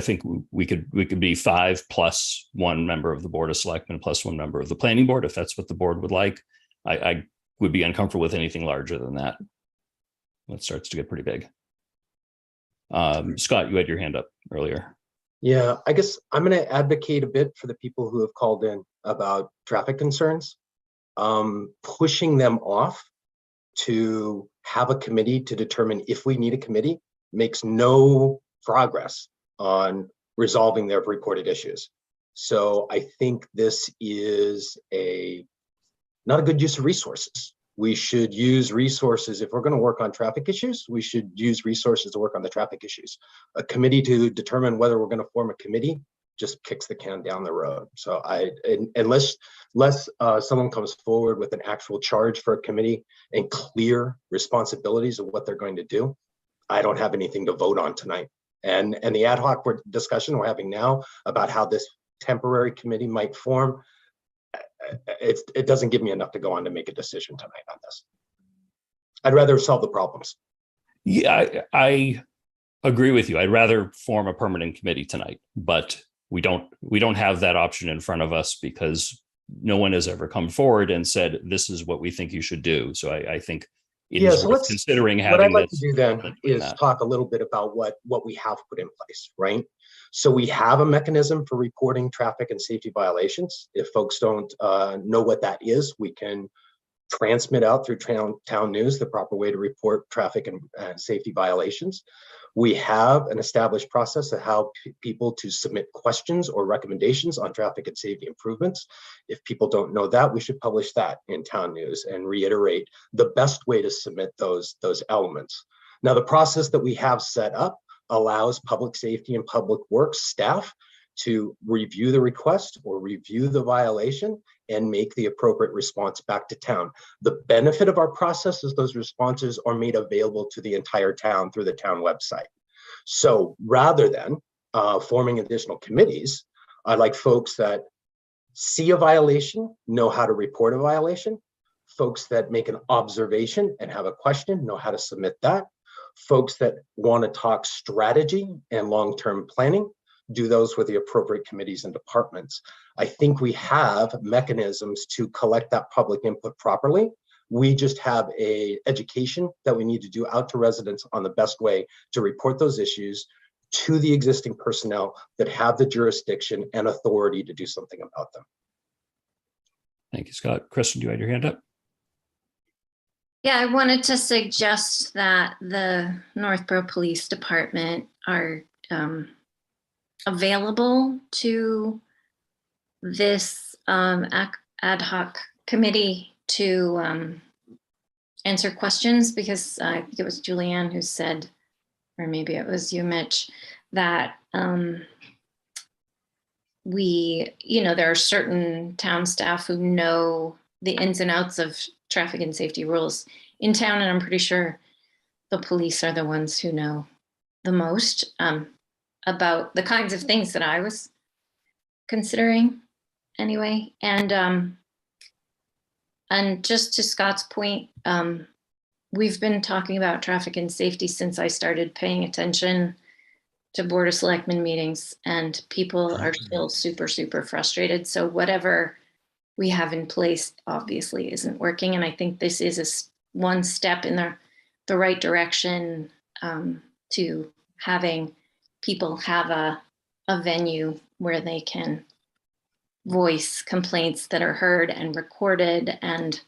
Speaker 1: think we could be 5 plus 1 member of the Board of Selectmen plus 1 member of the Planning Board, if that's what the board would like. I would be uncomfortable with anything larger than that. That starts to get pretty big. Scott, you had your hand up earlier.
Speaker 6: Yeah, I guess I'm going to advocate a bit for the people who have called in about traffic concerns, pushing them off to have a committee to determine if we need a committee makes no progress on resolving their reported issues. So I think this is not a good use of resources. We should use resources, if we're going to work on traffic issues, we should use resources to work on the traffic issues. A committee to determine whether we're going to form a committee just kicks the can down the road. So unless someone comes forward with an actual charge for a committee and clear responsibilities of what they're going to do, I don't have anything to vote on tonight. And the ad hoc discussion we're having now about how this temporary committee might form, it doesn't give me enough to go on to make a decision tonight on this. I'd rather solve the problems.
Speaker 1: Yeah, I agree with you. I'd rather form a permanent committee tonight, but we don't have that option in front of us because no one has ever come forward and said, this is what we think you should do. So I think it is worth considering having
Speaker 6: what I'd like
Speaker 1: this.
Speaker 6: to do then is talk a little bit about what we have put in place, right? So we have a mechanism for reporting traffic and safety violations. If folks don't know what that is, we can transmit out through town news the proper way to report traffic and safety violations. We have an established process of how people to submit questions or recommendations on traffic and safety improvements. If people don't know that, we should publish that in town news and reiterate the best way to submit those elements. Now, the process that we have set up allows public safety and public works staff to review the request or review the violation and make the appropriate response back to town. The benefit of our process is those responses are made available to the entire town through the town website. So rather than forming additional committees, I'd like folks that see a violation, know how to report a violation, folks that make an observation and have a question, know how to submit that, folks that want to talk strategy and long-term planning, do those with the appropriate committees and departments. I think we have mechanisms to collect that public input properly. We just have a education that we need to do out to residents on the best way to report those issues to the existing personnel that have the jurisdiction and authority to do something about them.
Speaker 1: Thank you, Scott. Kristen, do you have your hand up?
Speaker 4: Yeah, I wanted to suggest that the Northborough Police Department are available to this ad hoc committee to answer questions, because I think it was Julianne who said, or maybe it was you, Mitch, that there are certain town staff who know the ins and outs of traffic and safety rules in town, and I'm pretty sure the police are the ones who know the most about the kinds of things that I was considering anyway. And just to Scott's point, we've been talking about traffic and safety since I started paying attention to Board of Selectmen meetings, and people are still super, super frustrated. So whatever we have in place obviously isn't working. And I think this is one step in the right direction to having people have a venue where they can voice complaints that are heard and recorded and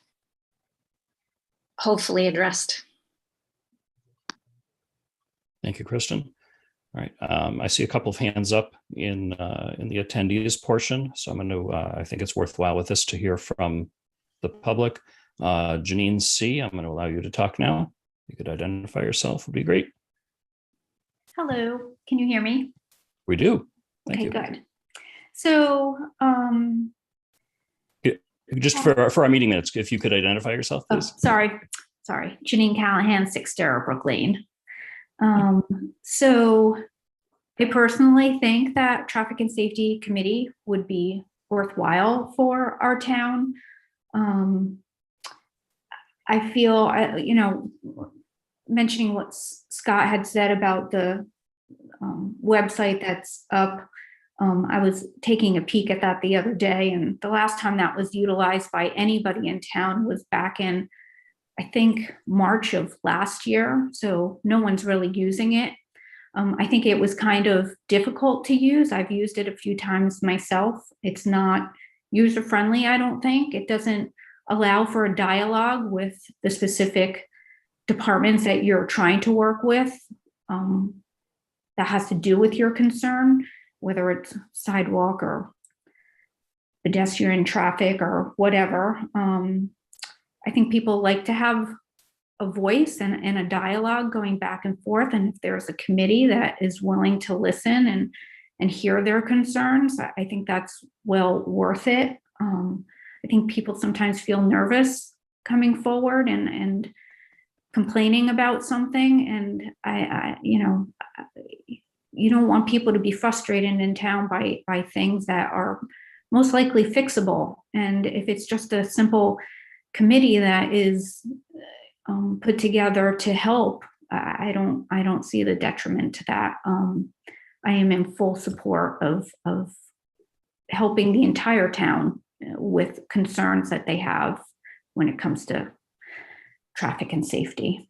Speaker 4: hopefully addressed.
Speaker 1: Thank you, Kristen. All right, I see a couple of hands up in the attendees portion, so I'm going to. I think it's worthwhile with this to hear from the public. Janine C., I'm going to allow you to talk now. You could identify yourself; would be great.
Speaker 12: Hello, can you hear me?
Speaker 1: We do. Thank you.
Speaker 12: Good. So,
Speaker 1: just for our meeting minutes, if you could identify yourself, please.
Speaker 12: Sorry, Janine Callahan, 6 Darrowbrook Lane. So I personally think that Traffic and Safety Committee would be worthwhile for our town. I feel, mentioning what Scott had said about the website that's up, I was taking a peek at that the other day, and the last time that was utilized by anybody in town was back in, I think, March of last year. So no one's really using it. I think it was kind of difficult to use. I've used it a few times myself. It's not user friendly, I don't think. It doesn't allow for a dialogue with the specific departments that you're trying to work with that has to do with your concern, whether it's sidewalk or pedestrian traffic or whatever. I think people like to have a voice and a dialogue going back and forth. And if there's a committee that is willing to listen and hear their concerns, I think that's well worth it. I think people sometimes feel nervous coming forward and complaining about something. And you don't want people to be frustrated in town by things that are most likely fixable. And if it's just a simple committee that is put together to help, I don't see the detriment to that. I am in full support of helping the entire town with concerns that they have when it comes to traffic and safety.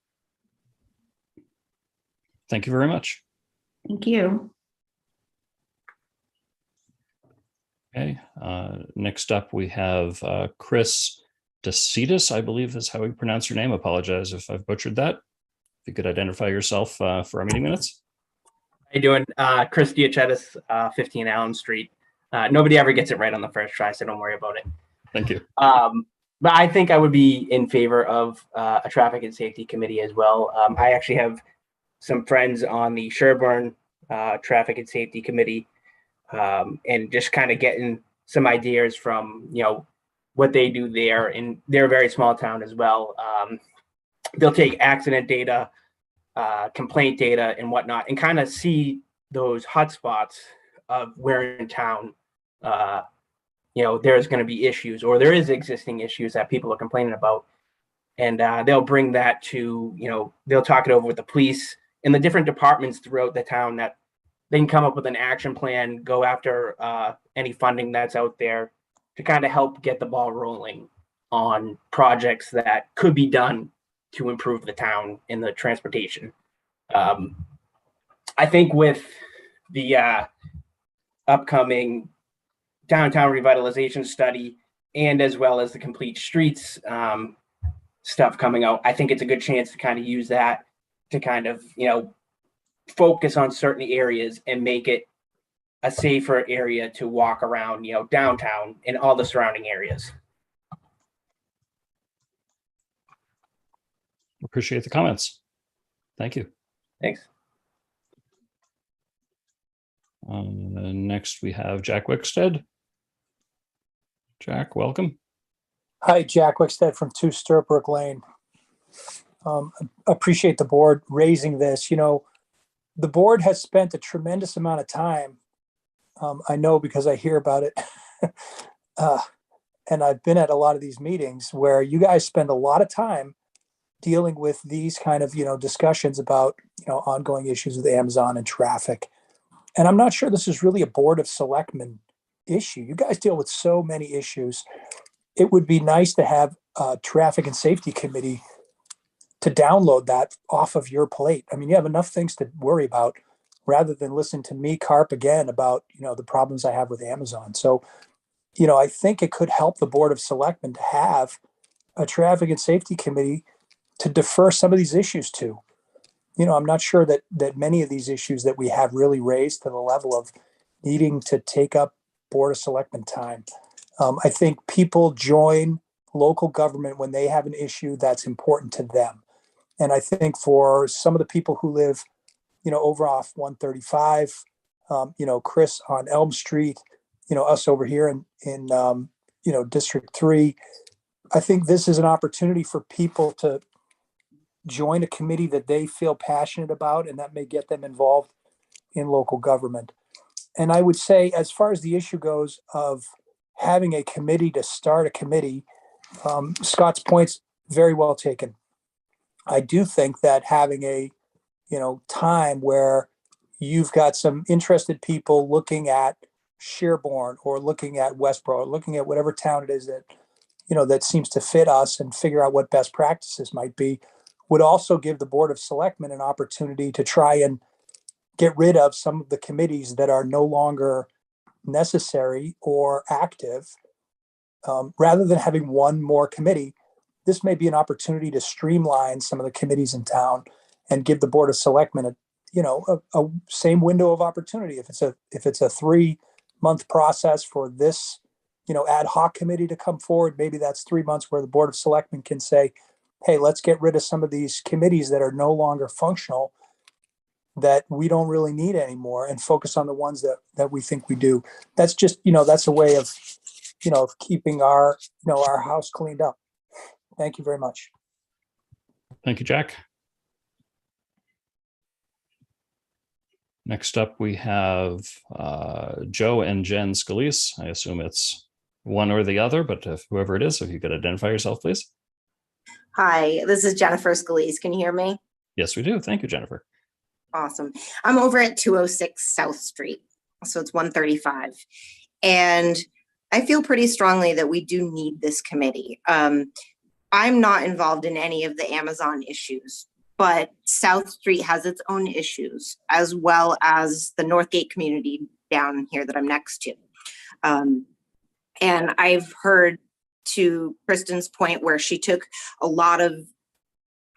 Speaker 1: Thank you very much.
Speaker 12: Thank you.
Speaker 1: Okay, next up we have Chris DeCitas, I believe is how you pronounce your name. Apologize if I've butchered that. If you could identify yourself for our meeting minutes.
Speaker 13: How you doing? Chris DeCitas, 15 Allen Street. Nobody ever gets it right on the first try, so don't worry about it.
Speaker 1: Thank you.
Speaker 13: But I think I would be in favor of a traffic and safety committee as well. I actually have some friends on the Sherburne Traffic and Safety Committee, and just kind of getting some ideas from, what they do there. And they're a very small town as well. They'll take accident data, complaint data and whatnot, and kind of see those hotspots of where in town, there's going to be issues, or there is existing issues that people are complaining about. And they'll bring that to, they'll talk it over with the police and the different departments throughout the town, that they can come up with an action plan, go after any funding that's out there to kind of help get the ball rolling. on projects that could be done to improve the town in the transportation. I think with the upcoming downtown revitalization study and as well as the complete streets stuff coming out, I think it's a good chance to kind of use that to kind of, focus on certain areas and make it a safer area to walk around, downtown and all the surrounding areas.
Speaker 1: Appreciate the comments. Thank you.
Speaker 13: Thanks.
Speaker 1: Next, we have Jack Wickstead. Jack, welcome.
Speaker 14: Hi, Jack Wickstead from 2 Sturtbrook Lane. Appreciate the board raising this. The board has spent a tremendous amount of time. I know because I hear about it. And I've been at a lot of these meetings where you guys spend a lot of time dealing with these kind of, discussions about, ongoing issues with Amazon and traffic. And I'm not sure this is really a Board of Selectmen issue. You guys deal with so many issues. It would be nice to have a traffic and safety committee to download that off of your plate. I mean, you have enough things to worry about rather than listen to me carp again about, the problems I have with Amazon. So, I think it could help the Board of Selectmen to have a traffic and safety committee to defer some of these issues to. I'm not sure that many of these issues that we have really raised to the level of needing to take up Board of Selectmen time. I think people join local government when they have an issue that's important to them. And I think for some of the people who live, over off 135, Chris on Elm Street, us over here in District 3, I think this is an opportunity for people to join a committee that they feel passionate about, and that may get them involved in local government. And I would say, as far as the issue goes of having a committee to start a committee, Scott's point's very well taken. I do think that having a, time where you've got some interested people looking at Sherborne or looking at Westboro, or looking at whatever town it is that, that seems to fit us and figure out what best practices might be, would also give the Board of Selectmen an opportunity to try and get rid of some of the committees that are no longer necessary or active. Rather than having one more committee, this may be an opportunity to streamline some of the committees in town and give the Board of Selectmen a same window of opportunity. If it's a 3-month process for this, ad hoc committee to come forward, maybe that's 3 months where the Board of Selectmen can say, hey, let's get rid of some of these committees that are no longer functional, that we don't really need anymore, and focus on the ones that we think we do. That's just, that's a way of, of keeping our, our house cleaned up. Thank you very much.
Speaker 1: Thank you, Jack. Next up, we have Joe and Jen Scalise. I assume it's one or the other, but if whoever it is, if you could identify yourself, please.
Speaker 15: Hi, this is Jennifer Scalise. Can you hear me?
Speaker 1: Yes, we do. Thank you, Jennifer.
Speaker 15: Awesome. I'm over at 206 South Street, so it's 135. And I feel pretty strongly that we do need this committee. I'm not involved in any of the Amazon issues, but South Street has its own issues, as well as the Northgate community down here that I'm next to. And I've heard, to Kristen's point, where she took a lot of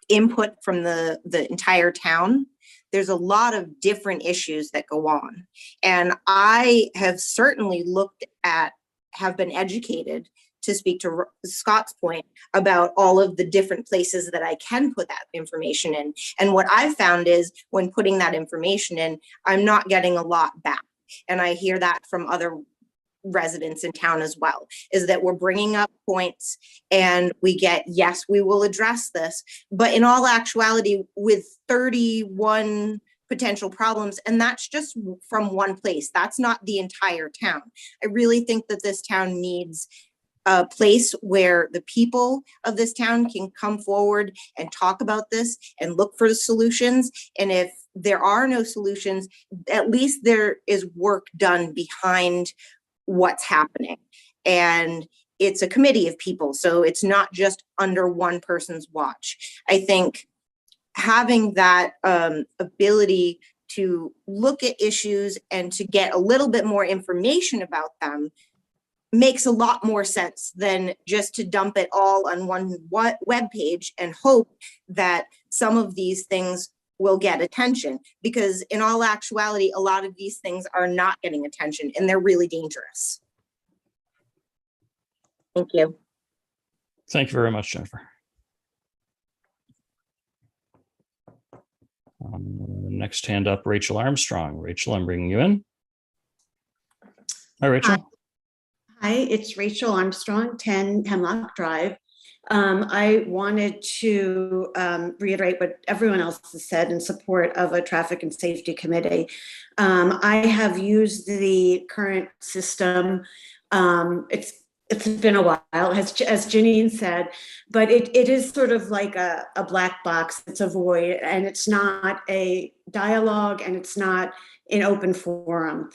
Speaker 15: input from the entire town. There's a lot of different issues that go on. And I have certainly have been educated, to speak to Scott's point, about all of the different places that I can put that information in. And what I've found is, when putting that information in, I'm not getting a lot back. And I hear that from other residents in town as well, is that we're bringing up points and we get, yes, we will address this, but in all actuality, with 31 potential problems, and that's just from one place, that's not the entire town. I really think that this town needs a place where the people of this town can come forward and talk about this and look for the solutions. And if there are no solutions, at least there is work done behind what's happening. And it's a committee of people. So it's not just under one person's watch. I think having that ability to look at issues and to get a little bit more information about them makes a lot more sense than just to dump it all on one web page and hope that some of these things will get attention, because in all actuality, a lot of these things are not getting attention and they're really dangerous. Thank you.
Speaker 1: Thank you very much, Jennifer. Next hand up, Rachel Armstrong. Rachel, I'm bringing you in. Hi, Rachel.
Speaker 16: Hi, it's Rachel Armstrong, 10 Hemlock Drive. I wanted to reiterate what everyone else has said in support of a traffic and safety committee. I have used the current system. It's been a while, as Janine said, but it is sort of like a black box. It's a void, and it's not a dialogue, and it's not an open forum.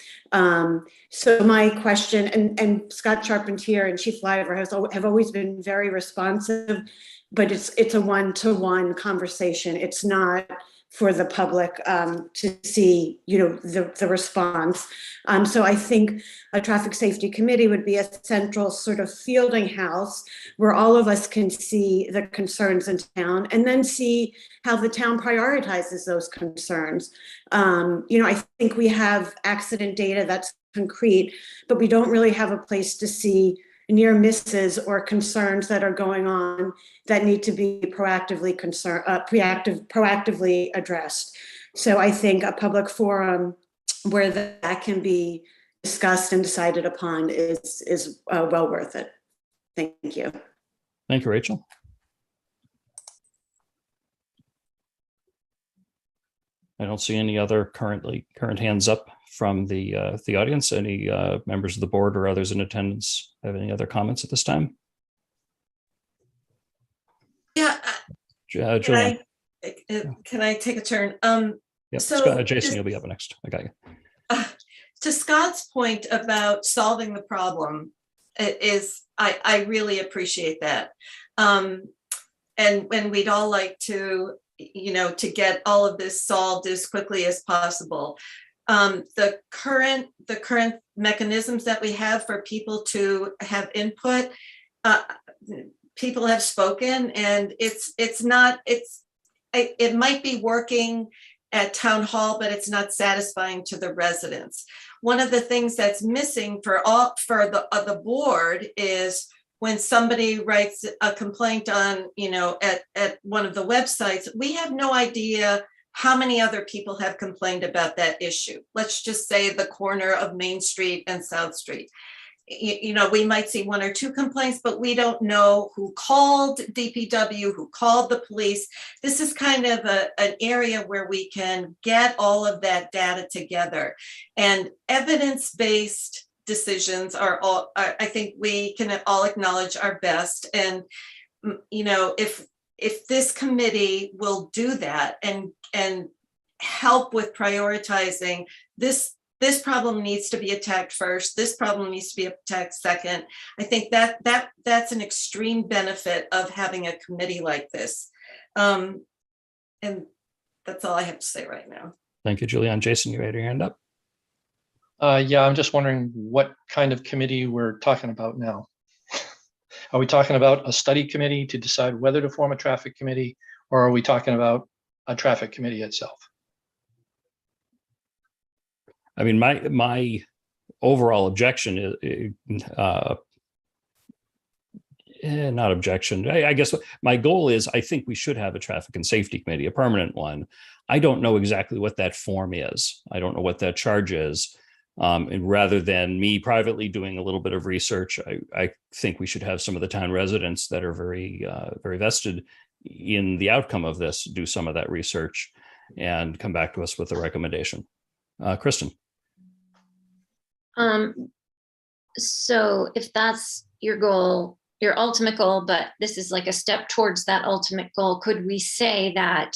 Speaker 16: So my question, and Scott Charpentier and Chief Liver have always been very responsive, but it's a one-to-one conversation. It's not for the public to see, the response. So I think a traffic safety committee would be a central sort of fielding house where all of us can see the concerns in town and then see how the town prioritizes those concerns. I think we have accident data that's concrete, but we don't really have a place to see near misses or concerns that are going on that need to be proactively addressed. So I think a public forum where that can be discussed and decided upon is well worth it. Thank you.
Speaker 1: Thank you, Rachel. I don't see any other current hands up from the audience. Any members of the board or others in attendance have any other comments at this time?
Speaker 10: Yeah.
Speaker 1: Julian.
Speaker 10: Can I take a turn?
Speaker 1: Yep.
Speaker 10: So
Speaker 1: Scott, Jason, you'll be up next. I got you.
Speaker 10: To Scott's point about solving the problem, I really appreciate that. And we'd all like to get all of this solved as quickly as possible. The current mechanisms that we have for people to have input, people have spoken, and it might be working at town hall, but it's not satisfying to the residents. One of the things that's missing for the board is when somebody writes a complaint on, at one of the websites, we have no idea how many other people have complained about that issue. Let's just say the corner of Main Street and South Street. We might see one or two complaints, but we don't know who called DPW, who called the police. This is kind of an area where we can get all of that data together, and evidence-based decisions are all, I think we can all acknowledge, are best. And, if this committee will do that and help with prioritizing this problem needs to be attacked first, this problem needs to be attacked second, I think that's an extreme benefit of having a committee like this. And that's all I have to say right now.
Speaker 1: Thank you, Julianne. Jason, you had your hand up.
Speaker 3: Yeah, I'm just wondering what kind of committee we're talking about now. Are we talking about a study committee to decide whether to form a traffic committee, or are we talking about a traffic committee itself?
Speaker 1: I mean, my overall objection is not objection. I guess my goal is I think we should have a traffic and safety committee, a permanent one. I don't know exactly what that form is. I don't know what that charge is. And rather than me privately doing a little bit of research, I think we should have some of the town residents that are very, very vested in the outcome of this do some of that research and come back to us with a recommendation. Kristen.
Speaker 4: So if that's your goal, your ultimate goal, but this is like a step towards that ultimate goal, could we say that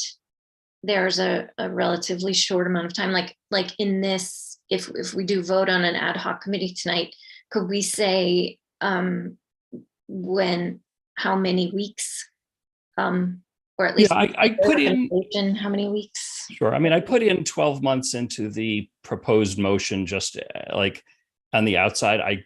Speaker 4: there's a relatively short amount of time, like in this, if we do vote on an ad hoc committee tonight, could we say how many weeks? Or at least
Speaker 1: I put in
Speaker 4: how many weeks?
Speaker 1: Sure. I mean, I put in 12 months into the proposed motion, just like on the outside. I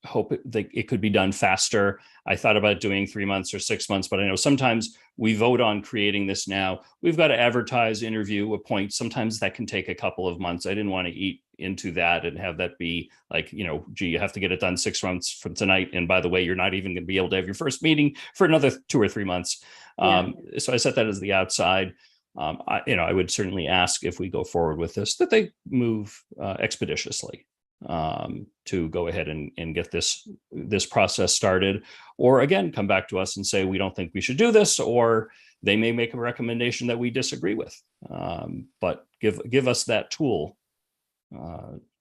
Speaker 1: hope that it could be done faster. I thought about doing 3 months or 6 months, but I know sometimes we vote on creating this now. We've got to advertise, interview, appoint. Sometimes that can take a couple of months. I didn't want to eat into that and have that be like, gee, you have to get it done 6 months from tonight. And by the way, you're not even going to be able to have your first meeting for another 2 or 3 months. So I set that as the outside. I would certainly ask, if we go forward with this, that they move expeditiously to go ahead and get this process started, or again, come back to us and say, we don't think we should do this, or they may make a recommendation that we disagree with. But give us that tool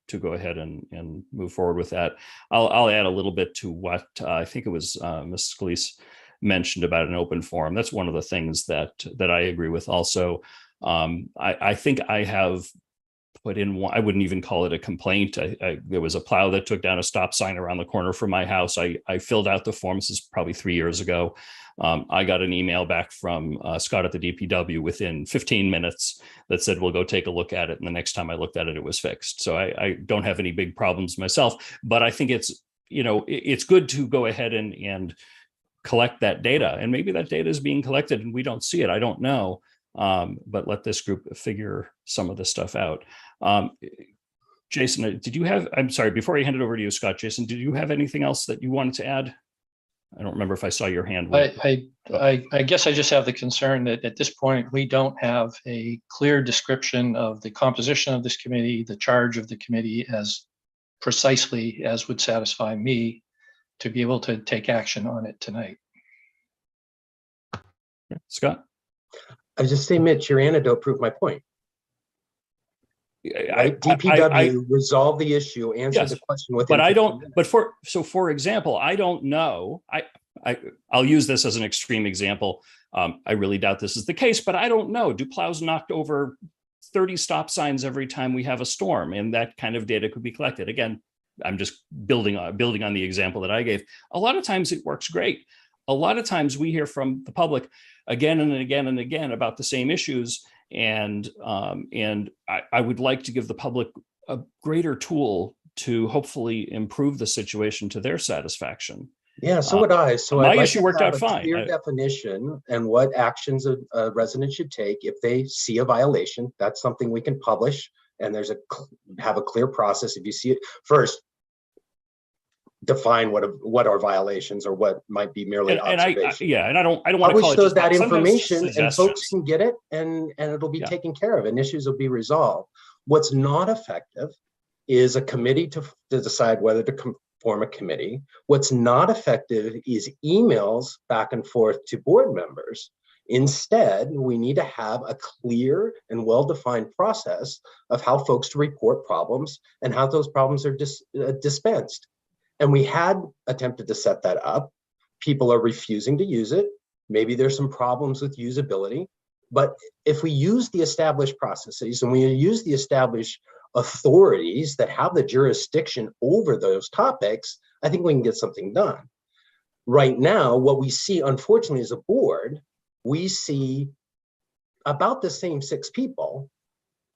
Speaker 1: to go ahead and move forward with that. I'll add a little bit to what I think it was Ms. Scalise mentioned about an open forum. That's one of the things that I agree with also. I think I have put in one, I wouldn't even call it a complaint. There was a plow that took down a stop sign around the corner from my house. I filled out the form. This is probably 3 years ago. I got an email back from Scott at the DPW within 15 minutes that said, we'll go take a look at it. And the next time I looked at it, it was fixed. So I don't have any big problems myself, but I think it's good to go ahead and collect that data. And maybe that data is being collected and we don't see it. I don't know. But let this group figure some of this stuff out. Jason, I'm sorry, before I hand it over to you, Scott, Jason, did you have anything else that you wanted to add? I don't remember if I saw your hand.
Speaker 3: I guess I just have the concern that at this point, we don't have a clear description of the composition of this committee, the charge of the committee, as precisely as would satisfy me to be able to take action on it tonight.
Speaker 1: Scott?
Speaker 6: I just say, Mitch, your anecdote proved my point. Right? DPW resolve the issue, answer the question with.
Speaker 1: But I don't. But for example, I don't know. I'll use this as an extreme example. I really doubt this is the case, but I don't know. Do plows knock over 30 stop signs every time we have a storm? And that kind of data could be collected. Again, I'm just building on the example that I gave. A lot of times it works great. A lot of times we hear from the public again and again and again about the same issues. And I would like to give the public a greater tool to hopefully improve the situation to their satisfaction.
Speaker 6: Yeah, so would I. So
Speaker 1: my issue worked out fine.
Speaker 6: Clear definition and what actions a resident should take if they see a violation. That's something we can publish, and have a clear process. If you see it first, define what are violations or what might be merely observation.
Speaker 1: And I don't want to
Speaker 6: publish that information, and folks can get it, and it'll be taken care of, and issues will be resolved. What's not effective is a committee to decide whether to form a committee. What's not effective is emails back and forth to board members. Instead, we need to have a clear and well-defined process of how folks to report problems and how those problems are dispensed. And we had attempted to set that up. People are refusing to use it. Maybe there's some problems with usability. But if we use the established processes and we use the established authorities that have the jurisdiction over those topics, I think we can get something done. Right now, what we see, unfortunately, as a board, we see about the same 6 people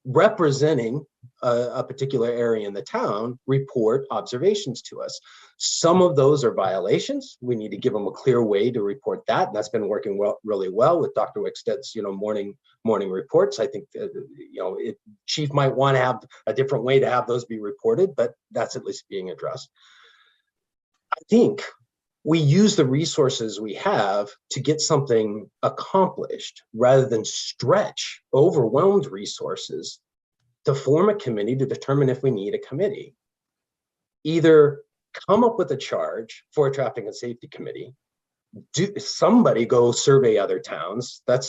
Speaker 6: representing a particular area in the town report observations to us. Some of those are violations. We need to give them a clear way to report that. And that's been working really well with Dr. Wickstead's morning reports. I think chief might want to have a different way to have those be reported, but that's at least being addressed. I think we use the resources we have to get something accomplished rather than stretch overwhelmed resources to form a committee to determine if we need a committee. Either come up with a charge for a traffic and safety committee, somebody go survey other towns. That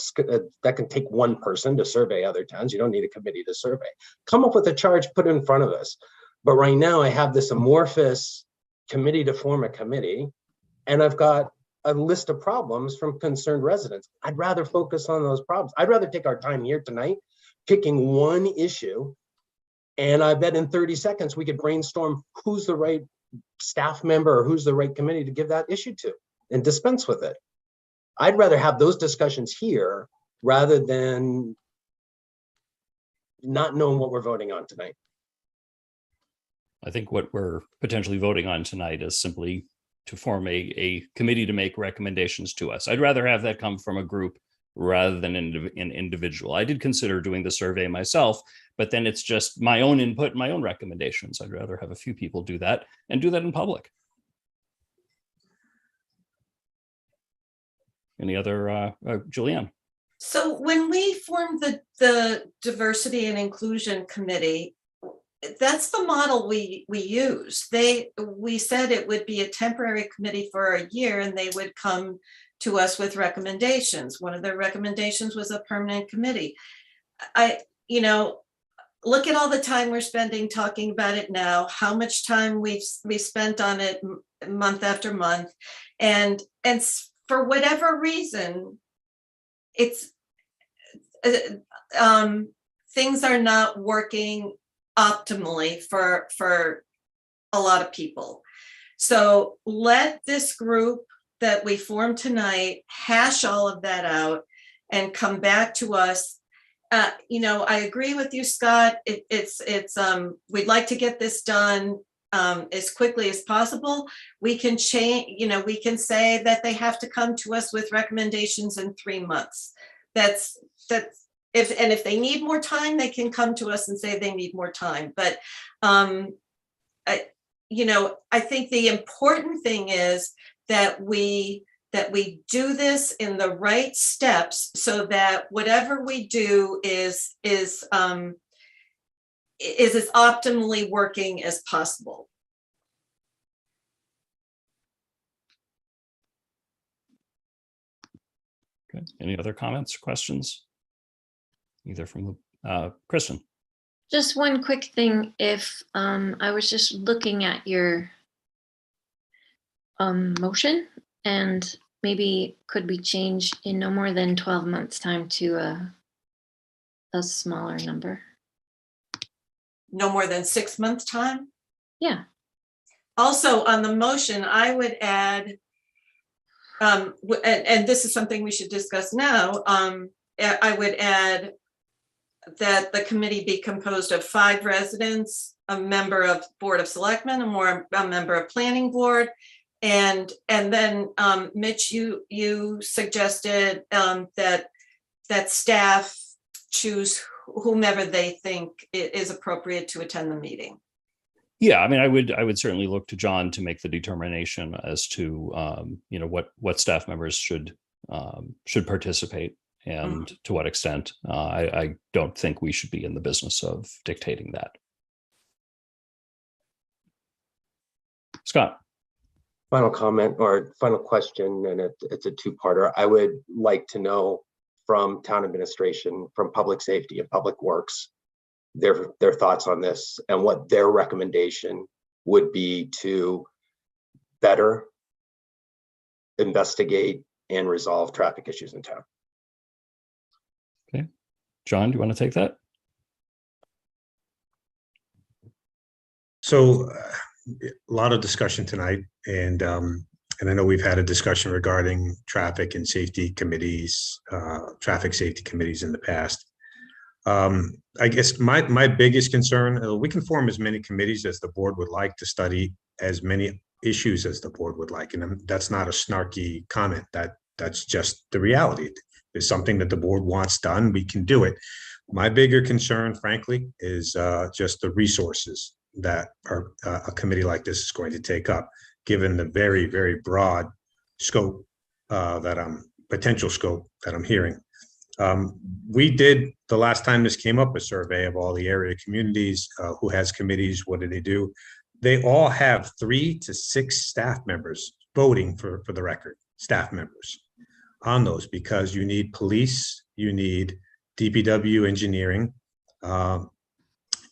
Speaker 6: can take one person to survey other towns. You don't need a committee to survey. Come up with a charge, put it in front of us. But right now I have this amorphous committee to form a committee, and I've got a list of problems from concerned residents. I'd rather focus on those problems. I'd rather take our time here tonight picking one issue, and I bet in 30 seconds we could brainstorm who's the right staff member or who's the right committee to give that issue to. and dispense with it. I'd rather have those discussions here rather than not knowing what we're voting on tonight.
Speaker 1: I think what we're potentially voting on tonight is simply to form a committee to make recommendations to us. I'd rather have that come from a group rather than an individual. I did consider doing the survey myself, but then it's just my own input, my own recommendations. I'd rather have a few people do that and do that in public. Any other, Julianne?
Speaker 10: So when we formed the Diversity and Inclusion Committee, that's the model we use. We said it would be a temporary committee for a year and they would come to us with recommendations. One of their recommendations was a permanent committee. Look at all the time we're spending talking about it now, how much time we've spent on it month after month. And for whatever reason, it's things are not working optimally for a lot of people. So let this group that we formed tonight hash all of that out and come back to us. I agree with you, Scott. We'd like to get this done as quickly as possible. We can change, we can say that they have to come to us with recommendations in 3 months. If they need more time, they can come to us and say they need more time. But I think the important thing is that we do this in the right steps so that whatever we do is as optimally working as possible.
Speaker 1: Okay. Any other comments, questions? Either from Kristen.
Speaker 4: Just one quick thing. If I was just looking at your motion, and maybe could we change in no more than 12 months time to a smaller number?
Speaker 10: No more than 6 months time?
Speaker 4: Yeah.
Speaker 10: Also on the motion, I would add, and this is something we should discuss now, I would add that the committee be composed of 5 residents, a member of Board of Selectmen, a member of Planning Board, and then Mitch, you suggested that staff choose whomever they think is appropriate to attend the meeting.
Speaker 1: Yeah, I mean, I would certainly look to John to make the determination as to what staff members should participate and to what extent. I don't think we should be in the business of dictating that. Scott.
Speaker 6: Final comment or final question, and it's a two-parter. I would like to know from town administration, from public safety and public works, their thoughts on this and what their recommendation would be to better investigate and resolve traffic issues in town.
Speaker 1: Okay, John, do you want to take that?
Speaker 2: So a lot of discussion tonight, and I know we've had a discussion regarding traffic and safety committees, traffic safety committees in the past. I guess my biggest concern, we can form as many committees as the board would like to study as many issues as the board would like, and that's not a snarky comment. That's just the reality. It's something that the board wants done, we can do it. My bigger concern, frankly, is just the resources that a committee like this is going to take up, given the very, very broad scope potential scope that I'm hearing. We did, the last time this came up, a survey of all the area communities, who has committees, what do they do? They all have 3 to 6 staff members voting for the record, staff members on those, because you need police, you need DPW engineering,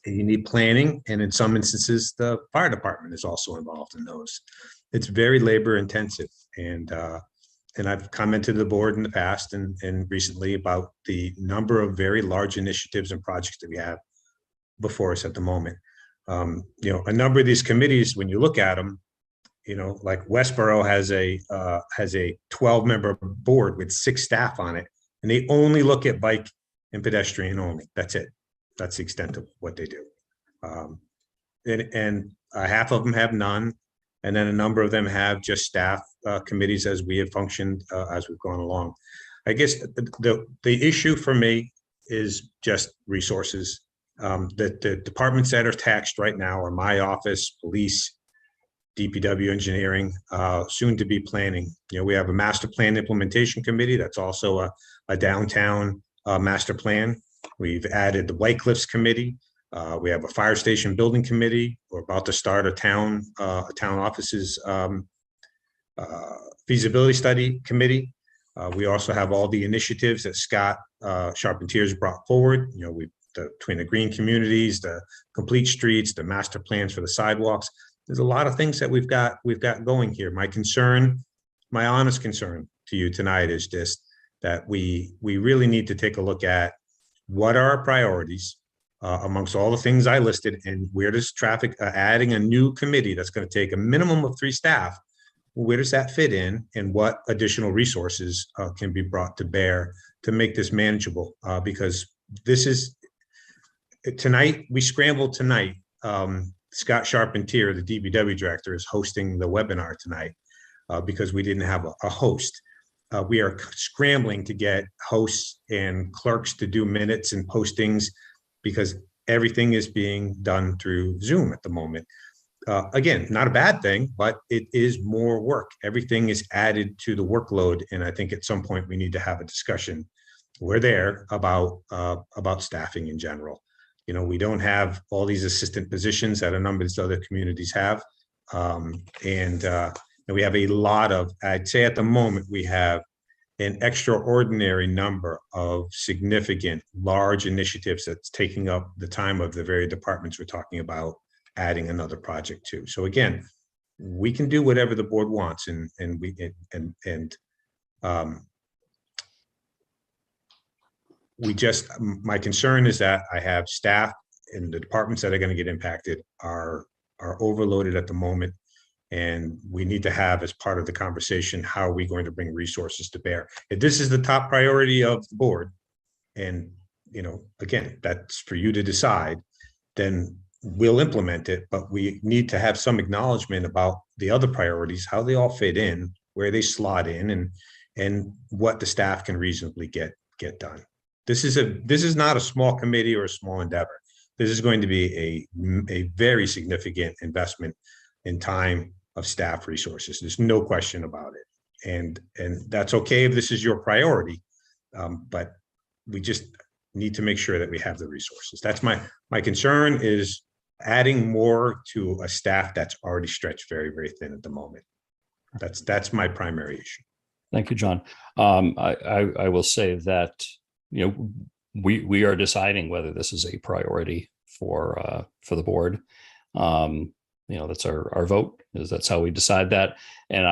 Speaker 2: you need planning, and in some instances, the fire department is also involved in those. It's very labor intensive, and I've commented to the board in the past and recently about the number of very large initiatives and projects that we have before us at the moment. A number of these committees, when you look at them, You know, like Westboro has a 12-member board with 6 staff on it, and they only look at bike and pedestrian only. That's it. That's the extent of what they do. And half of them have none, and then a number of them have just staff committees as we have functioned as we've gone along. I guess the issue for me is just resources. The departments that are taxed right now are my office, police, DPW, engineering, soon to be planning. You know, we have a master plan implementation committee that's also a downtown master plan. We've added the White Cliffs committee. We have a fire station building committee. We're about to start a town offices feasibility study committee. We also have all the initiatives that Scott Charpentier has brought forward. You know, between the green communities, the complete streets, the master plans for the sidewalks. There's a lot of things that we've got going here. My honest concern to you tonight is just that we really need to take a look at what are our priorities amongst all the things I listed, and where does traffic, adding a new committee that's going to take a minimum of 3 staff, where does that fit in, and what additional resources can be brought to bear to make this manageable? Because this is, tonight, we scrambled tonight. Scott Charpentier, the DPW director, is hosting the webinar tonight because we didn't have a host. We are scrambling to get hosts and clerks to do minutes and postings because everything is being done through Zoom at the moment. Again, not a bad thing, but it is more work. Everything is added to the workload, and I think at some point we need to have a discussion. We're there about staffing in general. You know, we don't have all these assistant positions that a number of these other communities have. And we have a lot of, I'd say at the moment, we have an extraordinary number of significant, large initiatives that's taking up the time of the very departments we're talking about adding another project to. So again, we can do whatever the board wants, my concern is that I have staff in the departments that are going to get impacted are overloaded at the moment. And we need to have, as part of the conversation, how are we going to bring resources to bear? If this is the top priority of the board, and, you know, again, that's for you to decide, then we'll implement it, but we need to have some acknowledgement about the other priorities, how they all fit in, where they slot in, and what the staff can reasonably get done. This is not a small committee or a small endeavor. This is going to be a very significant investment in time of staff resources. There's no question about it. And that's okay if this is your priority, but we just need to make sure that we have the resources. That's my concern, is adding more to a staff that's already stretched very, very thin at the moment. That's my primary issue.
Speaker 1: Thank you, John. I will say that, you know, we are deciding whether this is a priority for the board. You know, that's our vote, that's how we decide that. And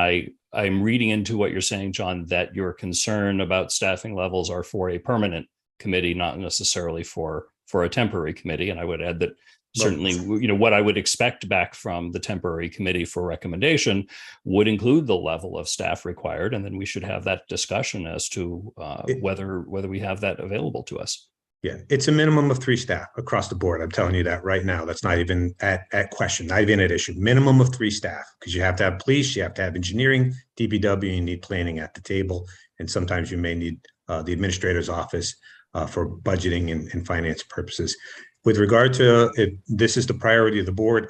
Speaker 1: I'm reading into what you're saying, John, that your concern about staffing levels are for a permanent committee, not necessarily for a temporary committee. And I would add that certainly, you know, what I would expect back from the temporary committee for recommendation would include the level of staff required. And then we should have that discussion as to whether we have that available to us.
Speaker 2: Yeah, it's a minimum of 3 staff across the board. I'm telling you that right now. That's not even at question, not even at issue. Minimum of 3 staff, because you have to have police, you have to have engineering, DPW, you need planning at the table. And sometimes you may need the administrator's office for budgeting and finance purposes. With regard to if this is the priority of the board,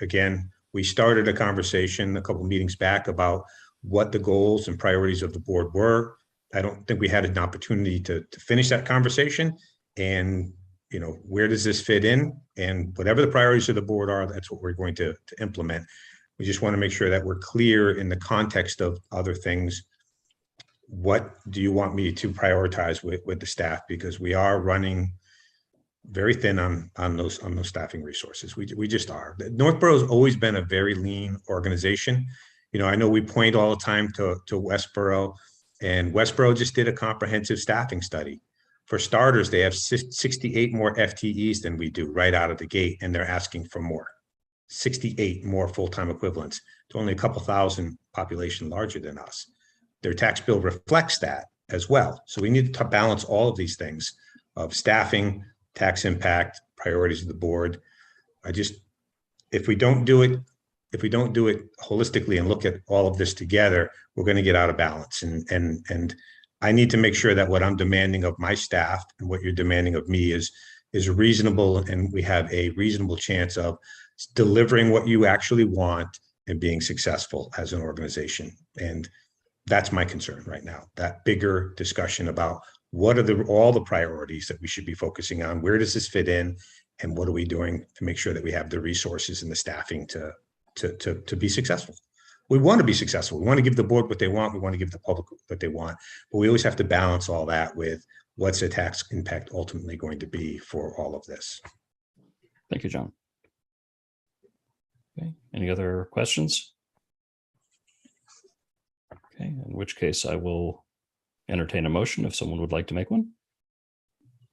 Speaker 2: again, we started a conversation a couple of meetings back about what the goals and priorities of the board were. I don't think we had an opportunity to finish that conversation. And, you know, where does this fit in? And whatever the priorities of the board are, that's what we're going to implement. We just want to make sure that we're clear in the context of other things. What do you want me to prioritize with the staff? Because we are running very thin on those staffing resources. We just are. Northborough has always been a very lean organization. You know, I know we point all the time to Westboro, and Westboro just did a comprehensive staffing study. For starters, they have 68 more FTEs than we do right out of the gate, and they're asking for more. 68 more full-time equivalents to only a couple thousand population larger than us. Their tax bill reflects that as well. So we need to balance all of these things of staffing, tax impact, priorities of the board. If we don't do it holistically and look at all of this together, we're going to get out of balance. And I need to make sure that what I'm demanding of my staff and what you're demanding of me is reasonable, and we have a reasonable chance of delivering what you actually want and being successful as an organization. And that's my concern right now, that bigger discussion about what are all the priorities that we should be focusing on, where does this fit in, and what are we doing to make sure that we have the resources and the staffing to be successful. We want to be successful. We want to give the board what they want. We want to give the public what they want, but we always have to balance all that with what's the tax impact ultimately going to be for all of this.
Speaker 1: Thank you, John. Okay, any other questions? Okay, in which case I will entertain a motion if someone would like to make one.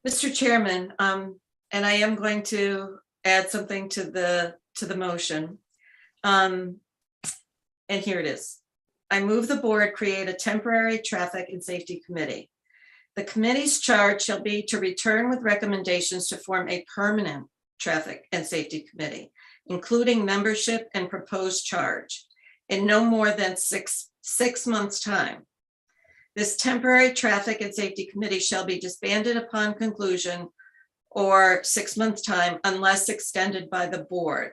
Speaker 10: Mr. Chairman, and I am going to add something to the motion. And here it is. I move the board create a temporary traffic and safety committee. The committee's charge shall be to return with recommendations to form a permanent traffic and safety committee, including membership and proposed charge, in no more than six months' time. This temporary traffic and safety committee shall be disbanded upon conclusion or 6 months' time unless extended by the board.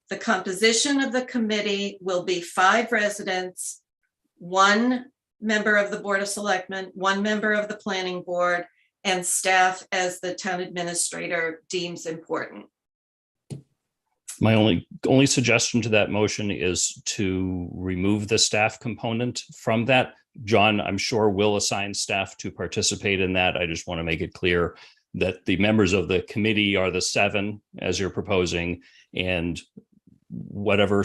Speaker 10: The composition of the committee will be 5 residents, 1 member of the Board of Selectmen, 1 member of the Planning Board, and staff as the town administrator deems important.
Speaker 1: My only suggestion to that motion is to remove the staff component from that. John, I'm sure will assign staff to participate in that. I just want to make it clear that the members of the committee are the 7 as you're proposing, and whatever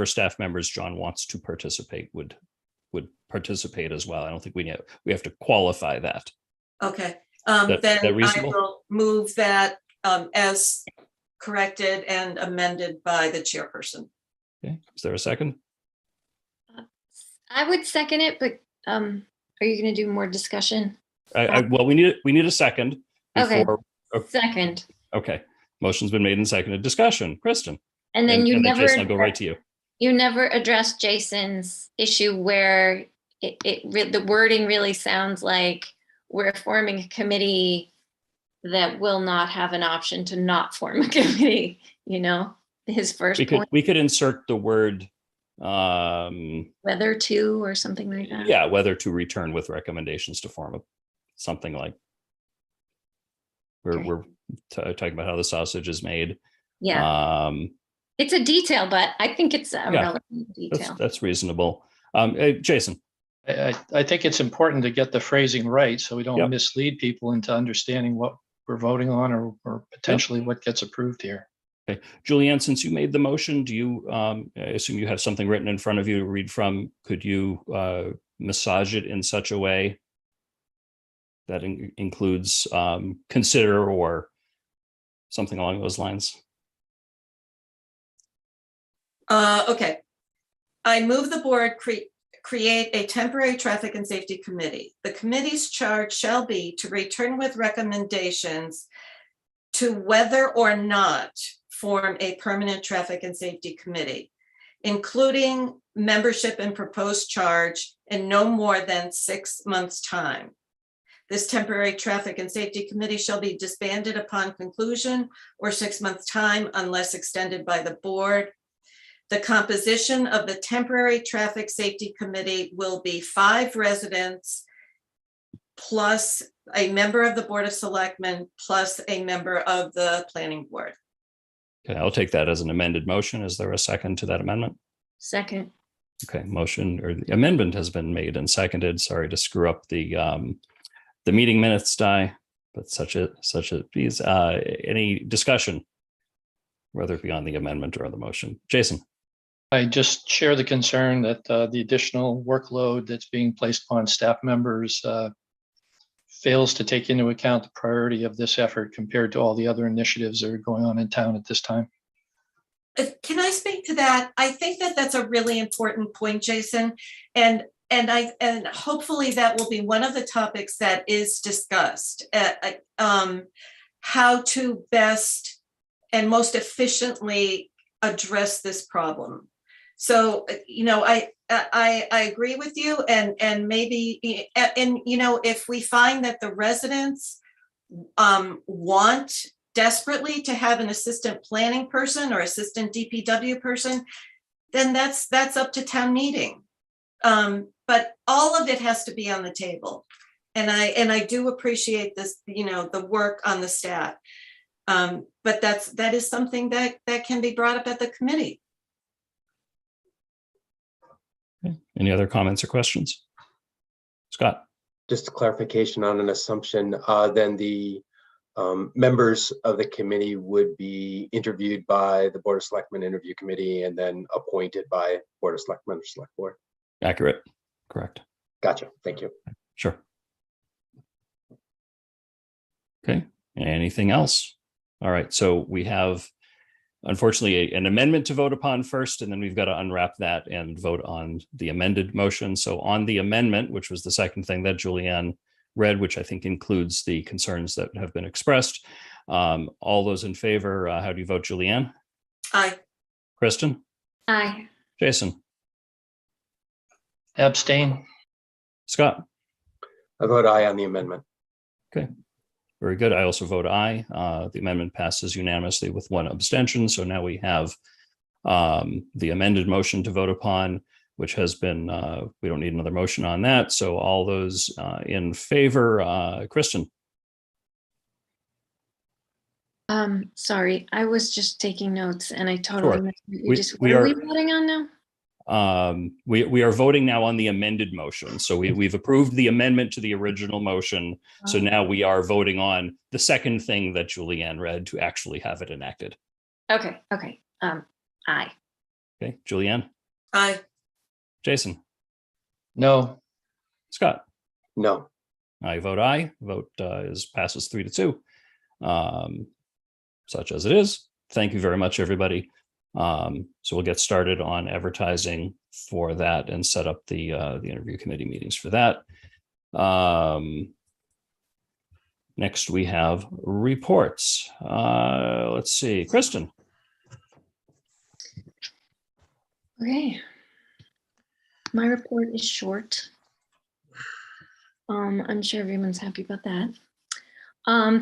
Speaker 1: staff members John wants to participate would participate as well. I don't think we have to qualify that.
Speaker 10: Okay,
Speaker 1: That
Speaker 10: then I
Speaker 1: reasonable?
Speaker 10: will move that as corrected and amended by the chairperson.
Speaker 1: Okay, is there a second?
Speaker 4: I would second it, but are you going to do more discussion?
Speaker 1: Well, we need a second.
Speaker 4: Okay,
Speaker 1: Before,
Speaker 4: second.
Speaker 1: okay, motion's been made and seconded. Discussion, Kristen.
Speaker 4: And then
Speaker 1: Jason, I'll go right to you.
Speaker 4: You never addressed Jason's issue where the wording really sounds like we're forming a committee that will not have an option to not form a committee, his first point.
Speaker 1: We could insert the word
Speaker 4: whether to or something like that.
Speaker 1: Yeah, whether to return with recommendations to form something like we're talking about how the sausage is made.
Speaker 4: Yeah. It's a detail, but I think it's a relevant detail.
Speaker 1: That's reasonable. Jason.
Speaker 3: I think it's important to get the phrasing right so we don't mislead people into understanding what we're voting on or potentially what gets approved here.
Speaker 1: Okay, Julianne, since you made the motion, do you, I assume you have something written in front of you to read from, could you massage it in such a way that includes consider or something along those lines?
Speaker 10: Okay. I move the board create a temporary traffic and safety committee. The committee's charge shall be to return with recommendations to whether or not form a permanent traffic and safety committee, including membership and proposed charge in no more than 6 months' time. This temporary traffic and safety committee shall be disbanded upon conclusion or 6 months' time unless extended by the board. The composition of the temporary traffic safety committee will be 5 residents plus a member of the Board of Selectmen plus a member of the Planning Board.
Speaker 1: Okay, I'll take that as an amended motion. Is there a second to that amendment?
Speaker 4: Second.
Speaker 1: Okay, motion or the amendment has been made and seconded. Sorry to screw up the meeting minutes, but such it is. Any discussion, whether it be on the amendment or on the motion? Jason.
Speaker 3: I just share the concern that the additional workload that's being placed upon staff members fails to take into account the priority of this effort compared to all the other initiatives that are going on in town at this time.
Speaker 10: Can I speak to that? I think that that's a really important point, Jason. And hopefully that will be one of the topics that is discussed. How to best and most efficiently address this problem. So, I agree with you, and maybe, if we find that the residents want desperately to have an assistant planning person or assistant DPW person, then that's up to town meeting. But all of it has to be on the table. And I do appreciate this, the work on the stat. But that is something that can be brought up at the committee.
Speaker 1: Okay. Any other comments or questions? Scott?
Speaker 6: Just a clarification on an assumption, then the members of the committee would be interviewed by the Board of Selectmen Interview Committee and then appointed by Board of Selectmen or Select Board.
Speaker 1: Accurate. Correct.
Speaker 6: Gotcha. Thank you.
Speaker 1: Sure. Okay. Anything else? All right. So we have, unfortunately, an amendment to vote upon first, and then we've got to unwrap that and vote on the amended motion. So on the amendment, which was the second thing that Julianne read, which I think includes the concerns that have been expressed. All those in favor, how do you vote, Julianne?
Speaker 10: Aye.
Speaker 1: Kristen?
Speaker 4: Aye.
Speaker 1: Jason?
Speaker 3: Abstain.
Speaker 1: Scott?
Speaker 6: I vote aye on the amendment.
Speaker 1: Okay. Very good. I also vote aye. The amendment passes unanimously with one abstention. So now we have the amended motion to vote upon, which has been, we don't need another motion on that. So all those in favor, Kristen?
Speaker 4: Sorry, I was just taking notes and I totally missed what
Speaker 1: We
Speaker 4: are
Speaker 1: are
Speaker 4: we voting on now?
Speaker 1: We are voting now on the amended motion. So we've approved the amendment to the original motion. So now we are voting on the second thing that Julianne read to actually have it enacted.
Speaker 4: Okay. Aye.
Speaker 1: Okay, Julianne?
Speaker 10: Aye.
Speaker 1: Jason?
Speaker 3: No.
Speaker 1: Scott?
Speaker 6: No.
Speaker 1: I vote aye. Vote passes 3-2. Such as it is. Thank you very much, everybody. So we'll get started on advertising for that and set up the interview committee meetings for that. Next, we have reports. Let's see, Kristen.
Speaker 4: Okay. My report is short. I'm sure everyone's happy about that.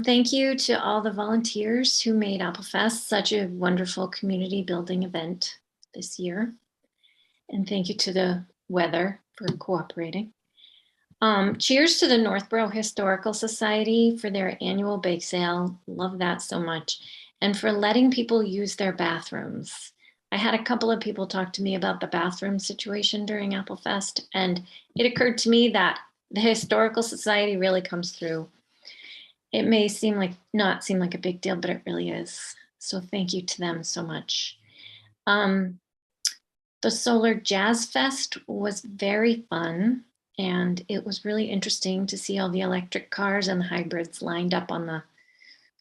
Speaker 4: Thank you to all the volunteers who made AppleFest such a wonderful community building event this year. And thank you to the weather for cooperating. Cheers to the Northborough Historical Society for their annual bake sale. Love that so much. And for letting people use their bathrooms. I had a couple of people talk to me about the bathroom situation during AppleFest, and it occurred to me that the Historical Society really comes through. It may not seem like a big deal, but it really is. So thank you to them so much. The Solar Jazz Fest was very fun, and it was really interesting to see all the electric cars and the hybrids lined up on the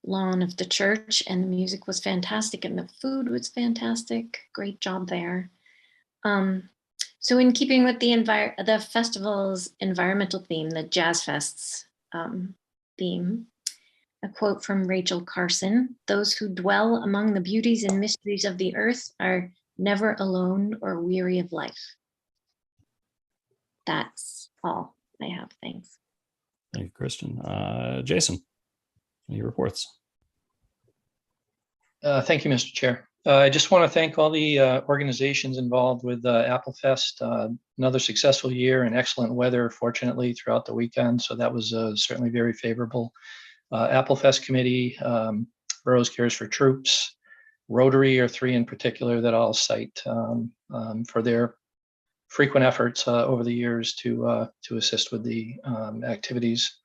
Speaker 4: lawn of the church, and the music was fantastic and the food was fantastic. Great job there. So in keeping with the festival's environmental theme, the Jazz Fest's theme, a quote from Rachel Carson: "Those who dwell among the beauties and mysteries of the earth are never alone or weary of life." That's all I have. Thanks.
Speaker 1: Thank you, Kristen. Jason, any reports?
Speaker 3: Thank you, Mr. Chair. I just want to thank all the organizations involved with AppleFest. Another successful year and excellent weather, fortunately, throughout the weekend. So that was certainly very favorable. AppleFest committee, Burroughs Cares for Troops, Rotary are three in particular that I'll cite for their frequent efforts over the years to assist with the activities.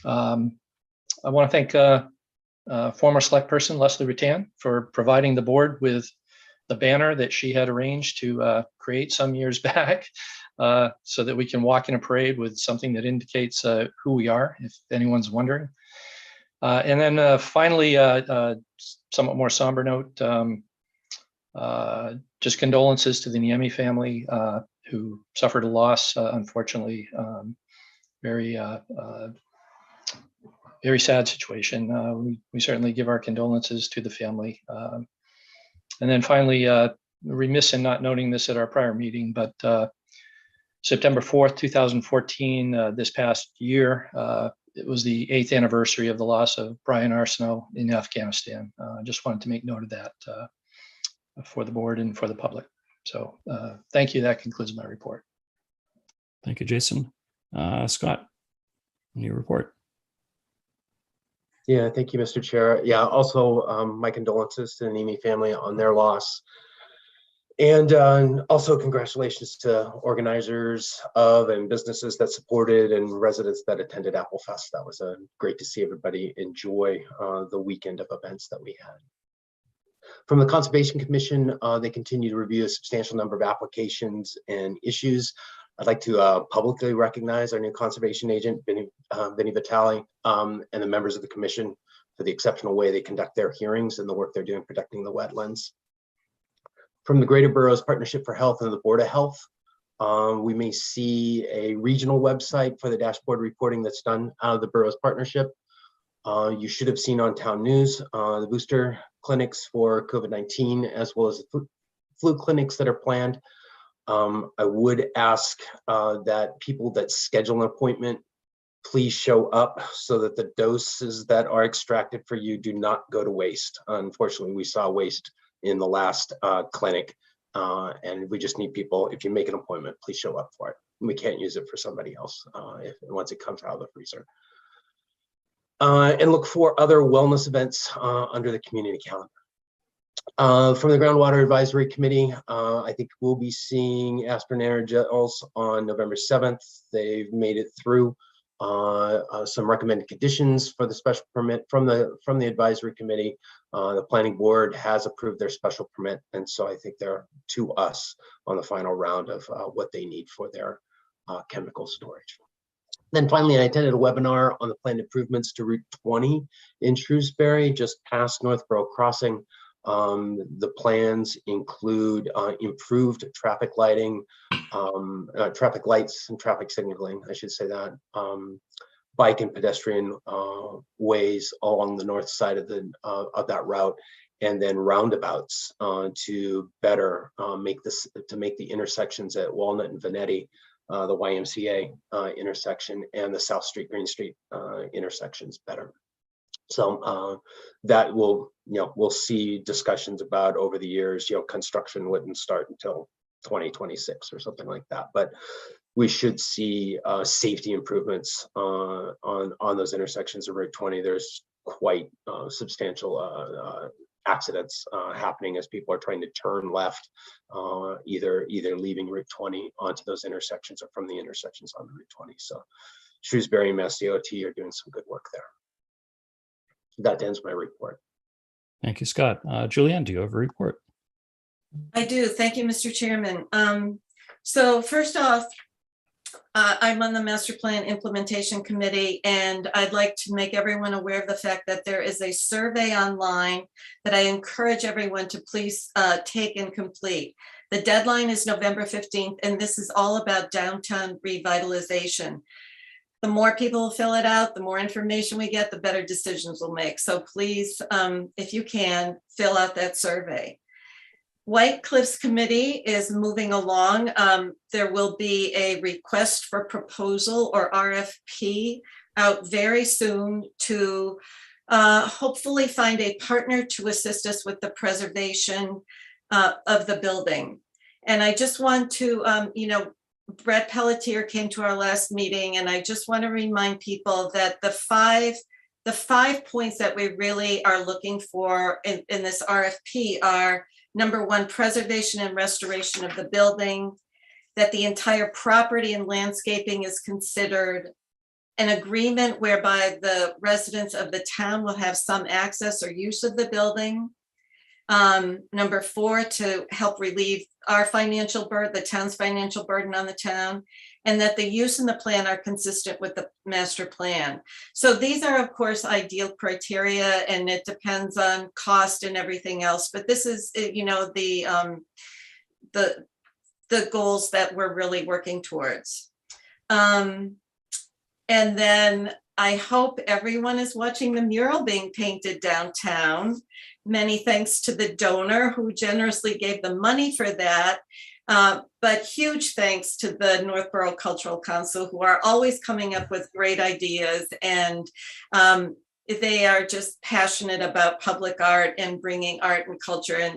Speaker 3: I want to thank former select person Leslie Rattan for providing the board with the banner that she had arranged to create some years back so that we can walk in a parade with something that indicates who we are, if anyone's wondering. And then finally, somewhat more somber note, Just condolences to the Nyami family who suffered a loss, unfortunately. Very, very sad situation. We certainly give our condolences to the family. And then finally, remiss in not noting this at our prior meeting, but September 4th, 2014, this past year, it was the 8th anniversary of the loss of Brian Arsenault in Afghanistan. Just wanted to make note of that for the board and for the public. So thank you. That concludes my report.
Speaker 1: Thank you, Jason. Scott, your report.
Speaker 6: Yeah, thank you, Mr. Chair. Yeah, also my condolences to the Nyami family on their loss. And also congratulations to organizers of and businesses that supported and residents that attended Apple Fest. That was great to see everybody enjoy the weekend of events that we had. From the Conservation Commission, they continue to review a substantial number of applications and issues. I'd like to publicly recognize our new conservation agent, Vinny Vitale, and the members of the commission for the exceptional way they conduct their hearings and the work they're doing protecting the wetlands. From the Greater Boroughs Partnership for Health and the Board of Health, we may see a regional website for the dashboard reporting that's done out of the Boroughs Partnership. You should have seen on Town News the booster clinics for COVID-19, as well as the flu clinics that are planned. I would ask that people that schedule an appointment, please show up so that the doses that are extracted for you do not go to waste. Unfortunately, we saw waste in the last clinic, and we just need people, if you make an appointment, please show up for it. We can't use it for somebody else once it comes out of the freezer. And look for other wellness events under the community calendar. From the Groundwater Advisory Committee, I think we'll be seeing Aspen Aerogels on November 7th. They've made it through some recommended conditions for the special permit from the advisory committee. The planning board has approved their special permit, and so I think they're to us on the final round of what they need for their chemical storage. Then finally, I attended a webinar on the planned improvements to Route 20 in Shrewsbury, just past Northborough Crossing. The plans include improved traffic lighting, traffic lights and traffic signaling, I should say that, bike and pedestrian ways along the north side of that route, and then roundabouts to better make the intersections at Walnut and Vanetti, the YMCA intersection, and the South Street, Green Street intersections better. So that will, we'll see discussions about over the years. Construction wouldn't start until 2026 or something like that, but we should see safety improvements on those intersections of Route 20. There's quite substantial accidents happening as people are trying to turn left, either leaving Route 20 onto those intersections or from the intersections on Route 20. So Shrewsbury and Mass DOT are doing some good work there. That ends my report.
Speaker 1: Thank you, Scott. Julianne, do you have a report?
Speaker 10: I do. Thank you, Mr. Chairman. So first off, I'm on the Master Plan Implementation Committee, and I'd like to make everyone aware of the fact that there is a survey online that I encourage everyone to please take and complete. The deadline is November 15th, and this is all about downtown revitalization. The more people fill it out, the more information we get, the better decisions we'll make. So please, if you can, fill out that survey. White Cliffs Committee is moving along. There will be a request for proposal or RFP out very soon to hopefully find a partner to assist us with the preservation of the building. And I just want to, Brett Pelletier came to our last meeting, and I just want to remind people that the five points that we really are looking for in this RFP are: number one, preservation and restoration of the building, that the entire property and landscaping is considered, an agreement whereby the residents of the town will have some access or use of the building. Number four, to help relieve our financial burden, the town's financial burden on the town. and that the use and the plan are consistent with the master plan. So these are, of course, ideal criteria, and it depends on cost and everything else. But this is, you know, the goals that we're really working towards. And then I hope everyone is watching the mural being painted downtown. Many thanks to the donor who generously gave the money for that. But huge thanks to the Northborough Cultural Council, who are always coming up with great ideas, and they are just passionate about public art and bringing art and culture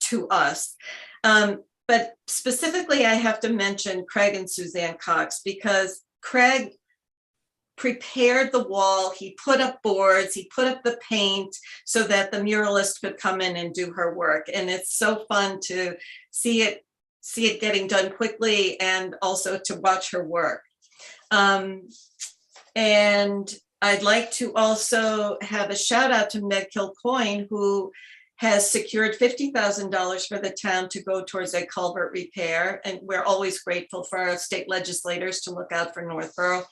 Speaker 10: to us. But specifically, I have to mention Craig and Suzanne Cox, because Craig prepared the wall, he put up boards, he put up the paint so that the muralist could come in and do her work. And it's so fun to see it getting done quickly, and also to watch her work. And I'd like to also have a shout out to Meg Kilcoyne, who has secured $50,000 for the town to go towards a culvert repair. And we're always grateful for our state legislators to look out for Northborough.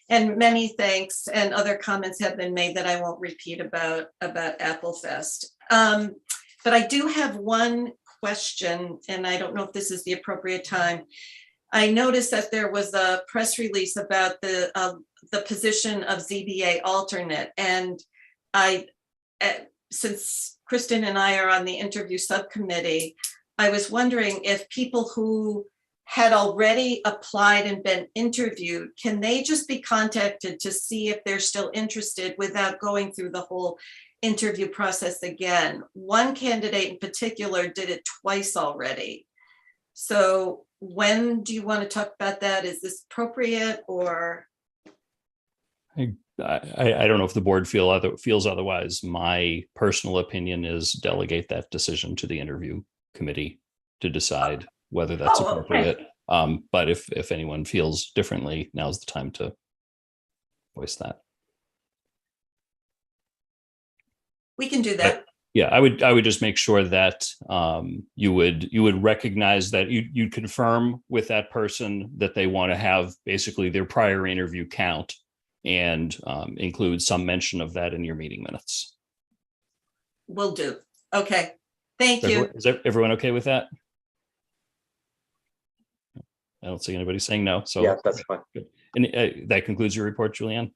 Speaker 10: And many thanks, and other comments have been made that I won't repeat about Applefest. But I do have one question, and I don't know if this is the appropriate time. I noticed that there was a press release about the position of ZBA alternate, and since Kristen and I are on the interview subcommittee, I was wondering if people who had already applied and been interviewed, can they just be contacted to see if they're still interested without going through the whole interview process again? One candidate in particular did it twice already. So when do you want to talk about that? Is this appropriate, or?
Speaker 1: I don't know if the board feels otherwise. My personal opinion is delegate that decision to the interview committee to decide whether that's appropriate. Okay. But if anyone feels differently, now's the time to voice that.
Speaker 10: We can do that.
Speaker 1: But yeah, I would just make sure that you would recognize that you'd confirm with that person that they want to have basically their prior interview count, and include some mention of that in your meeting minutes.
Speaker 10: Will do. Okay. Thank you.
Speaker 1: Is everyone okay with that? I don't see anybody saying no. So
Speaker 6: yeah, that's fine.
Speaker 1: Good. And that concludes your report, Julianne.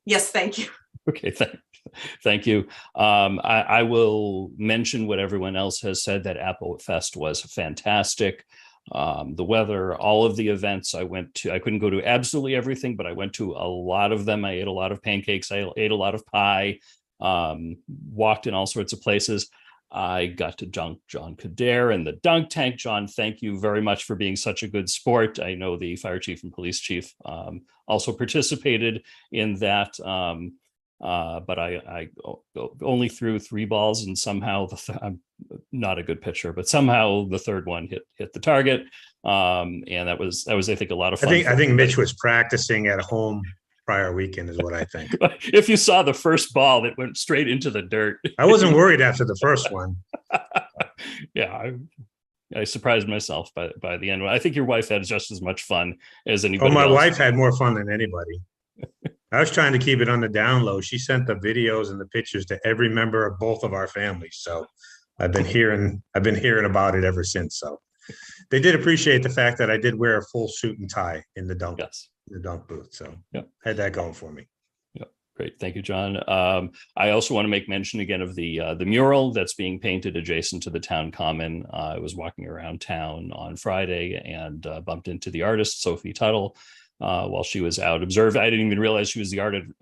Speaker 10: Yes, thank you.
Speaker 1: Okay, thank you. I will mention what everyone else has said, that Applefest was fantastic. The weather, all of the events I went to, I couldn't go to absolutely everything, but I went to a lot of them. I ate a lot of pancakes. I ate a lot of pie, walked in all sorts of places. I got to dunk John Kader in the dunk tank. John, thank you very much for being such a good sport. I know the fire chief and police chief also participated in that. But I only threw 3 balls, and somehow I'm not a good pitcher, but somehow the third one hit the target. And that was I think a lot of fun.
Speaker 2: I think Mitch was practicing at home prior weekend is what I think.
Speaker 1: If you saw the first ball that went straight into the dirt.
Speaker 2: I wasn't worried after the first one.
Speaker 1: Yeah, I surprised myself by the end. I think your wife had just as much fun as anybody
Speaker 2: else.
Speaker 1: My
Speaker 2: wife had more fun than anybody. I was trying to keep it on the down low. She sent the videos and the pictures to every member of both of our families. So I've been hearing about it ever since. So they did appreciate the fact that I did wear a full suit and tie in the dunk.
Speaker 1: Yes.
Speaker 2: The dunk booth. So
Speaker 1: yep.
Speaker 2: Had that going for me.
Speaker 1: Yep. Great. Thank you, John. I also want to make mention again of the mural that's being painted adjacent to the town common. I was walking around town on Friday and bumped into the artist, Sophie Tuttle, while she was out observing. I didn't even realize she was the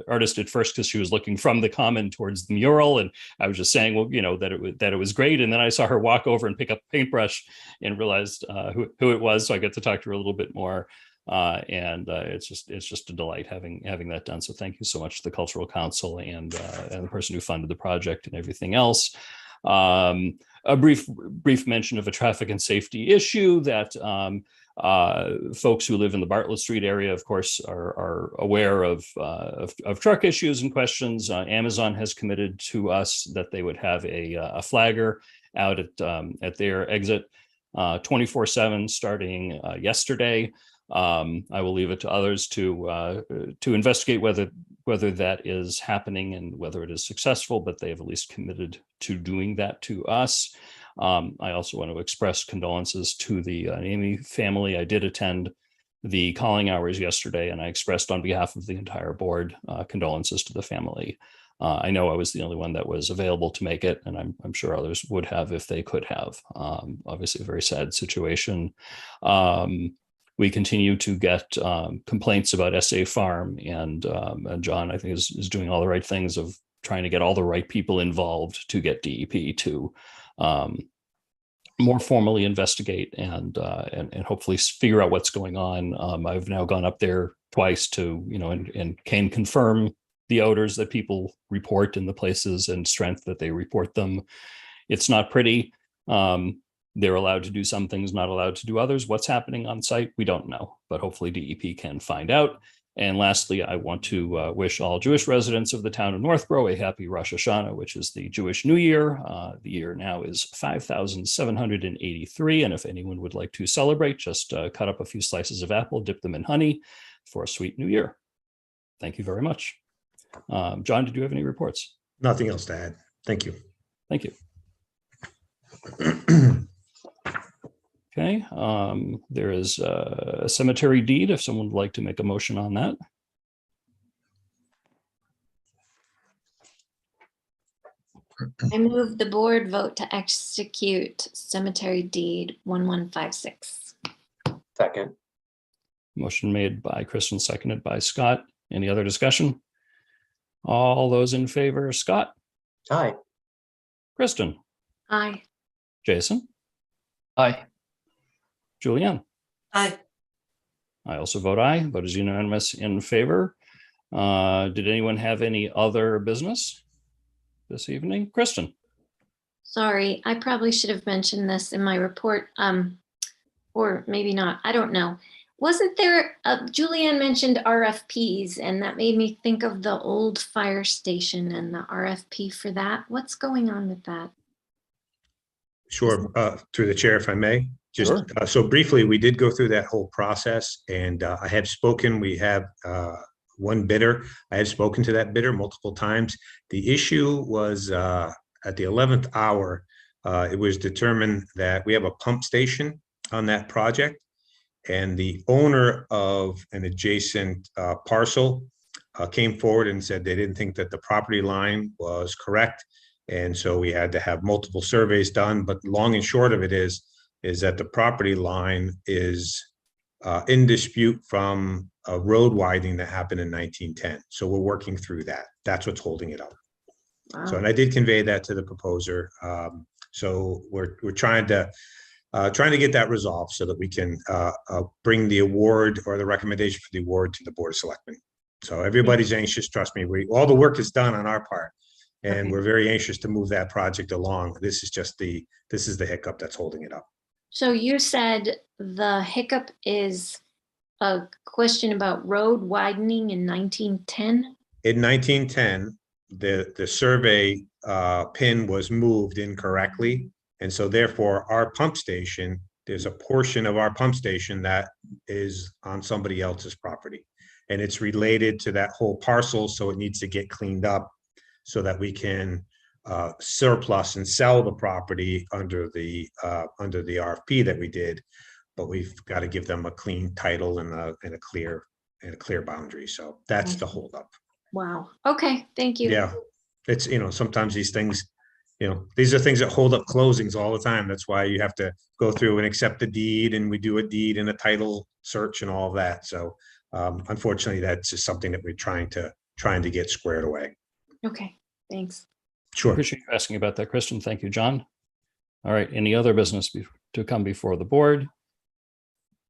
Speaker 1: artist at first, because she was looking from the common towards the mural. And I was just saying, well, that it was great. And then I saw her walk over and pick up a paintbrush and realized who it was. So I get to talk to her a little bit more. And it's just a delight having that done. So thank you so much to the Cultural Council and the person who funded the project and everything else. A brief mention of a traffic and safety issue that folks who live in the Bartlett Street area, of course, are aware of truck issues and questions. Amazon has committed to us that they would have a flagger out at their exit 24/7 starting yesterday. I will leave it to others to investigate whether that is happening and whether it is successful, but they have at least committed to doing that to us. I also want to express condolences to the Nyami family. I did attend the calling hours yesterday, and I expressed on behalf of the entire board condolences to the family. I know I was the only one that was available to make it, and I'm sure others would have if they could have. Obviously, a very sad situation. We continue to get complaints about SA Farm, and John, I think, is doing all the right things of trying to get all the right people involved to get DEP to more formally investigate and hopefully figure out what's going on. I've now gone up there twice to, and can confirm the odors that people report in the places and strength that they report them. It's not pretty. They're allowed to do some things, not allowed to do others. What's happening on site, we don't know, but hopefully DEP can find out. And lastly, I want to wish all Jewish residents of the town of Northborough a happy Rosh Hashanah, which is the Jewish New Year. The year now is 5,783. And if anyone would like to celebrate, just cut up a few slices of apple, dip them in honey for a sweet New Year. Thank you very much. John, did you have any reports?
Speaker 2: Nothing else to add. Thank you.
Speaker 1: Thank you. Okay, there is a cemetery deed, if someone would like to make a motion on that.
Speaker 4: I move the board vote to execute cemetery deed 1156.
Speaker 6: Second.
Speaker 1: Motion made by Kristen, seconded by Scott. Any other discussion? All those in favor, Scott?
Speaker 6: Aye.
Speaker 1: Kristen?
Speaker 4: Aye.
Speaker 1: Jason?
Speaker 3: Aye.
Speaker 1: Julianne?
Speaker 10: Aye.
Speaker 1: I also vote aye. Vote is unanimous in favor. Did anyone have any other business this evening? Kristen?
Speaker 4: Sorry, I probably should have mentioned this in my report, or maybe not. I don't know. Wasn't there, Julianne mentioned RFPs, and that made me think of the old fire station and the RFP for that. What's going on with that?
Speaker 2: Sure. Through the chair, if I may. Just
Speaker 1: Sure.
Speaker 2: So briefly, we did go through that whole process, and I have spoken. We have one bidder. I have spoken to that bidder multiple times. The issue was at the 11th hour, it was determined that we have a pump station on that project, and the owner of an adjacent parcel came forward and said they didn't think that the property line was correct. And so we had to have multiple surveys done. But long and short of it is that the property line is in dispute from a road widening that happened in 1910. So we're working through that. That's what's holding it up.
Speaker 4: Wow.
Speaker 2: So, and I did convey that to the proposer. So we're trying to get that resolved so that we can bring the award or the recommendation for the award to the Board of Selectmen. So everybody's anxious. Trust me, all the work is done on our part, and we're very anxious to move that project along. This is just the hiccup that's holding it up.
Speaker 4: So you said the hiccup is a question about road widening in 1910?
Speaker 2: In 1910, the survey pin was moved incorrectly. And so therefore our pump station, there's a portion of our pump station that is on somebody else's property. And it's related to that whole parcel. So it needs to get cleaned up so that we can surplus and sell the property under the RFP that we did, but we've got to give them a clean title and a clear boundary. So that's the holdup.
Speaker 4: Wow. Okay. Thank you.
Speaker 2: Yeah, it's sometimes these things, these are things that hold up closings all the time. That's why you have to go through and accept the deed, and we do a deed and a title search and all of that. So unfortunately, that's just something that we're trying to get squared away.
Speaker 4: Okay. Thanks.
Speaker 2: Sure.
Speaker 1: Appreciate you asking about that, Kristen. Thank you, John. All right. Any other business to come before the board?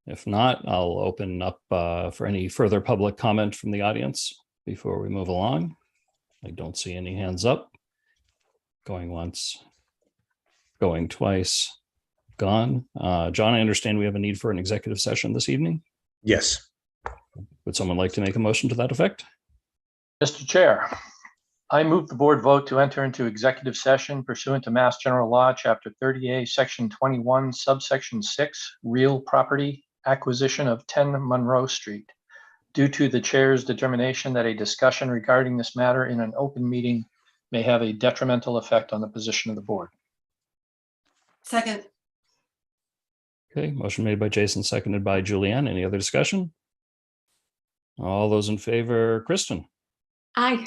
Speaker 1: If not, I'll open up for any further public comment from the audience before we move along. I don't see any hands up. Going once, going twice, gone. John, I understand we have a need for an executive session this evening.
Speaker 2: Yes.
Speaker 1: Would someone like to make a motion to that effect?
Speaker 3: Mr. Chair, I move the board vote to enter into executive session pursuant to Mass General Law, Chapter 30A, Section 21, Subsection 6, real property acquisition of 10 Monroe Street, due to the chair's determination that a discussion regarding this matter in an open meeting may have a detrimental effect on the position of the board.
Speaker 10: Second.
Speaker 1: Okay, motion made by Jason, seconded by Julianne. Any other discussion? All those in favor, Kristen,
Speaker 4: Aye.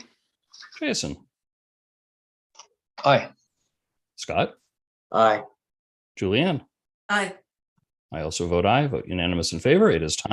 Speaker 1: Jason,
Speaker 3: Aye.
Speaker 1: Scott,
Speaker 13: Aye.
Speaker 1: Julianne.
Speaker 10: Aye.
Speaker 1: I also vote aye, vote unanimous in favor. It is time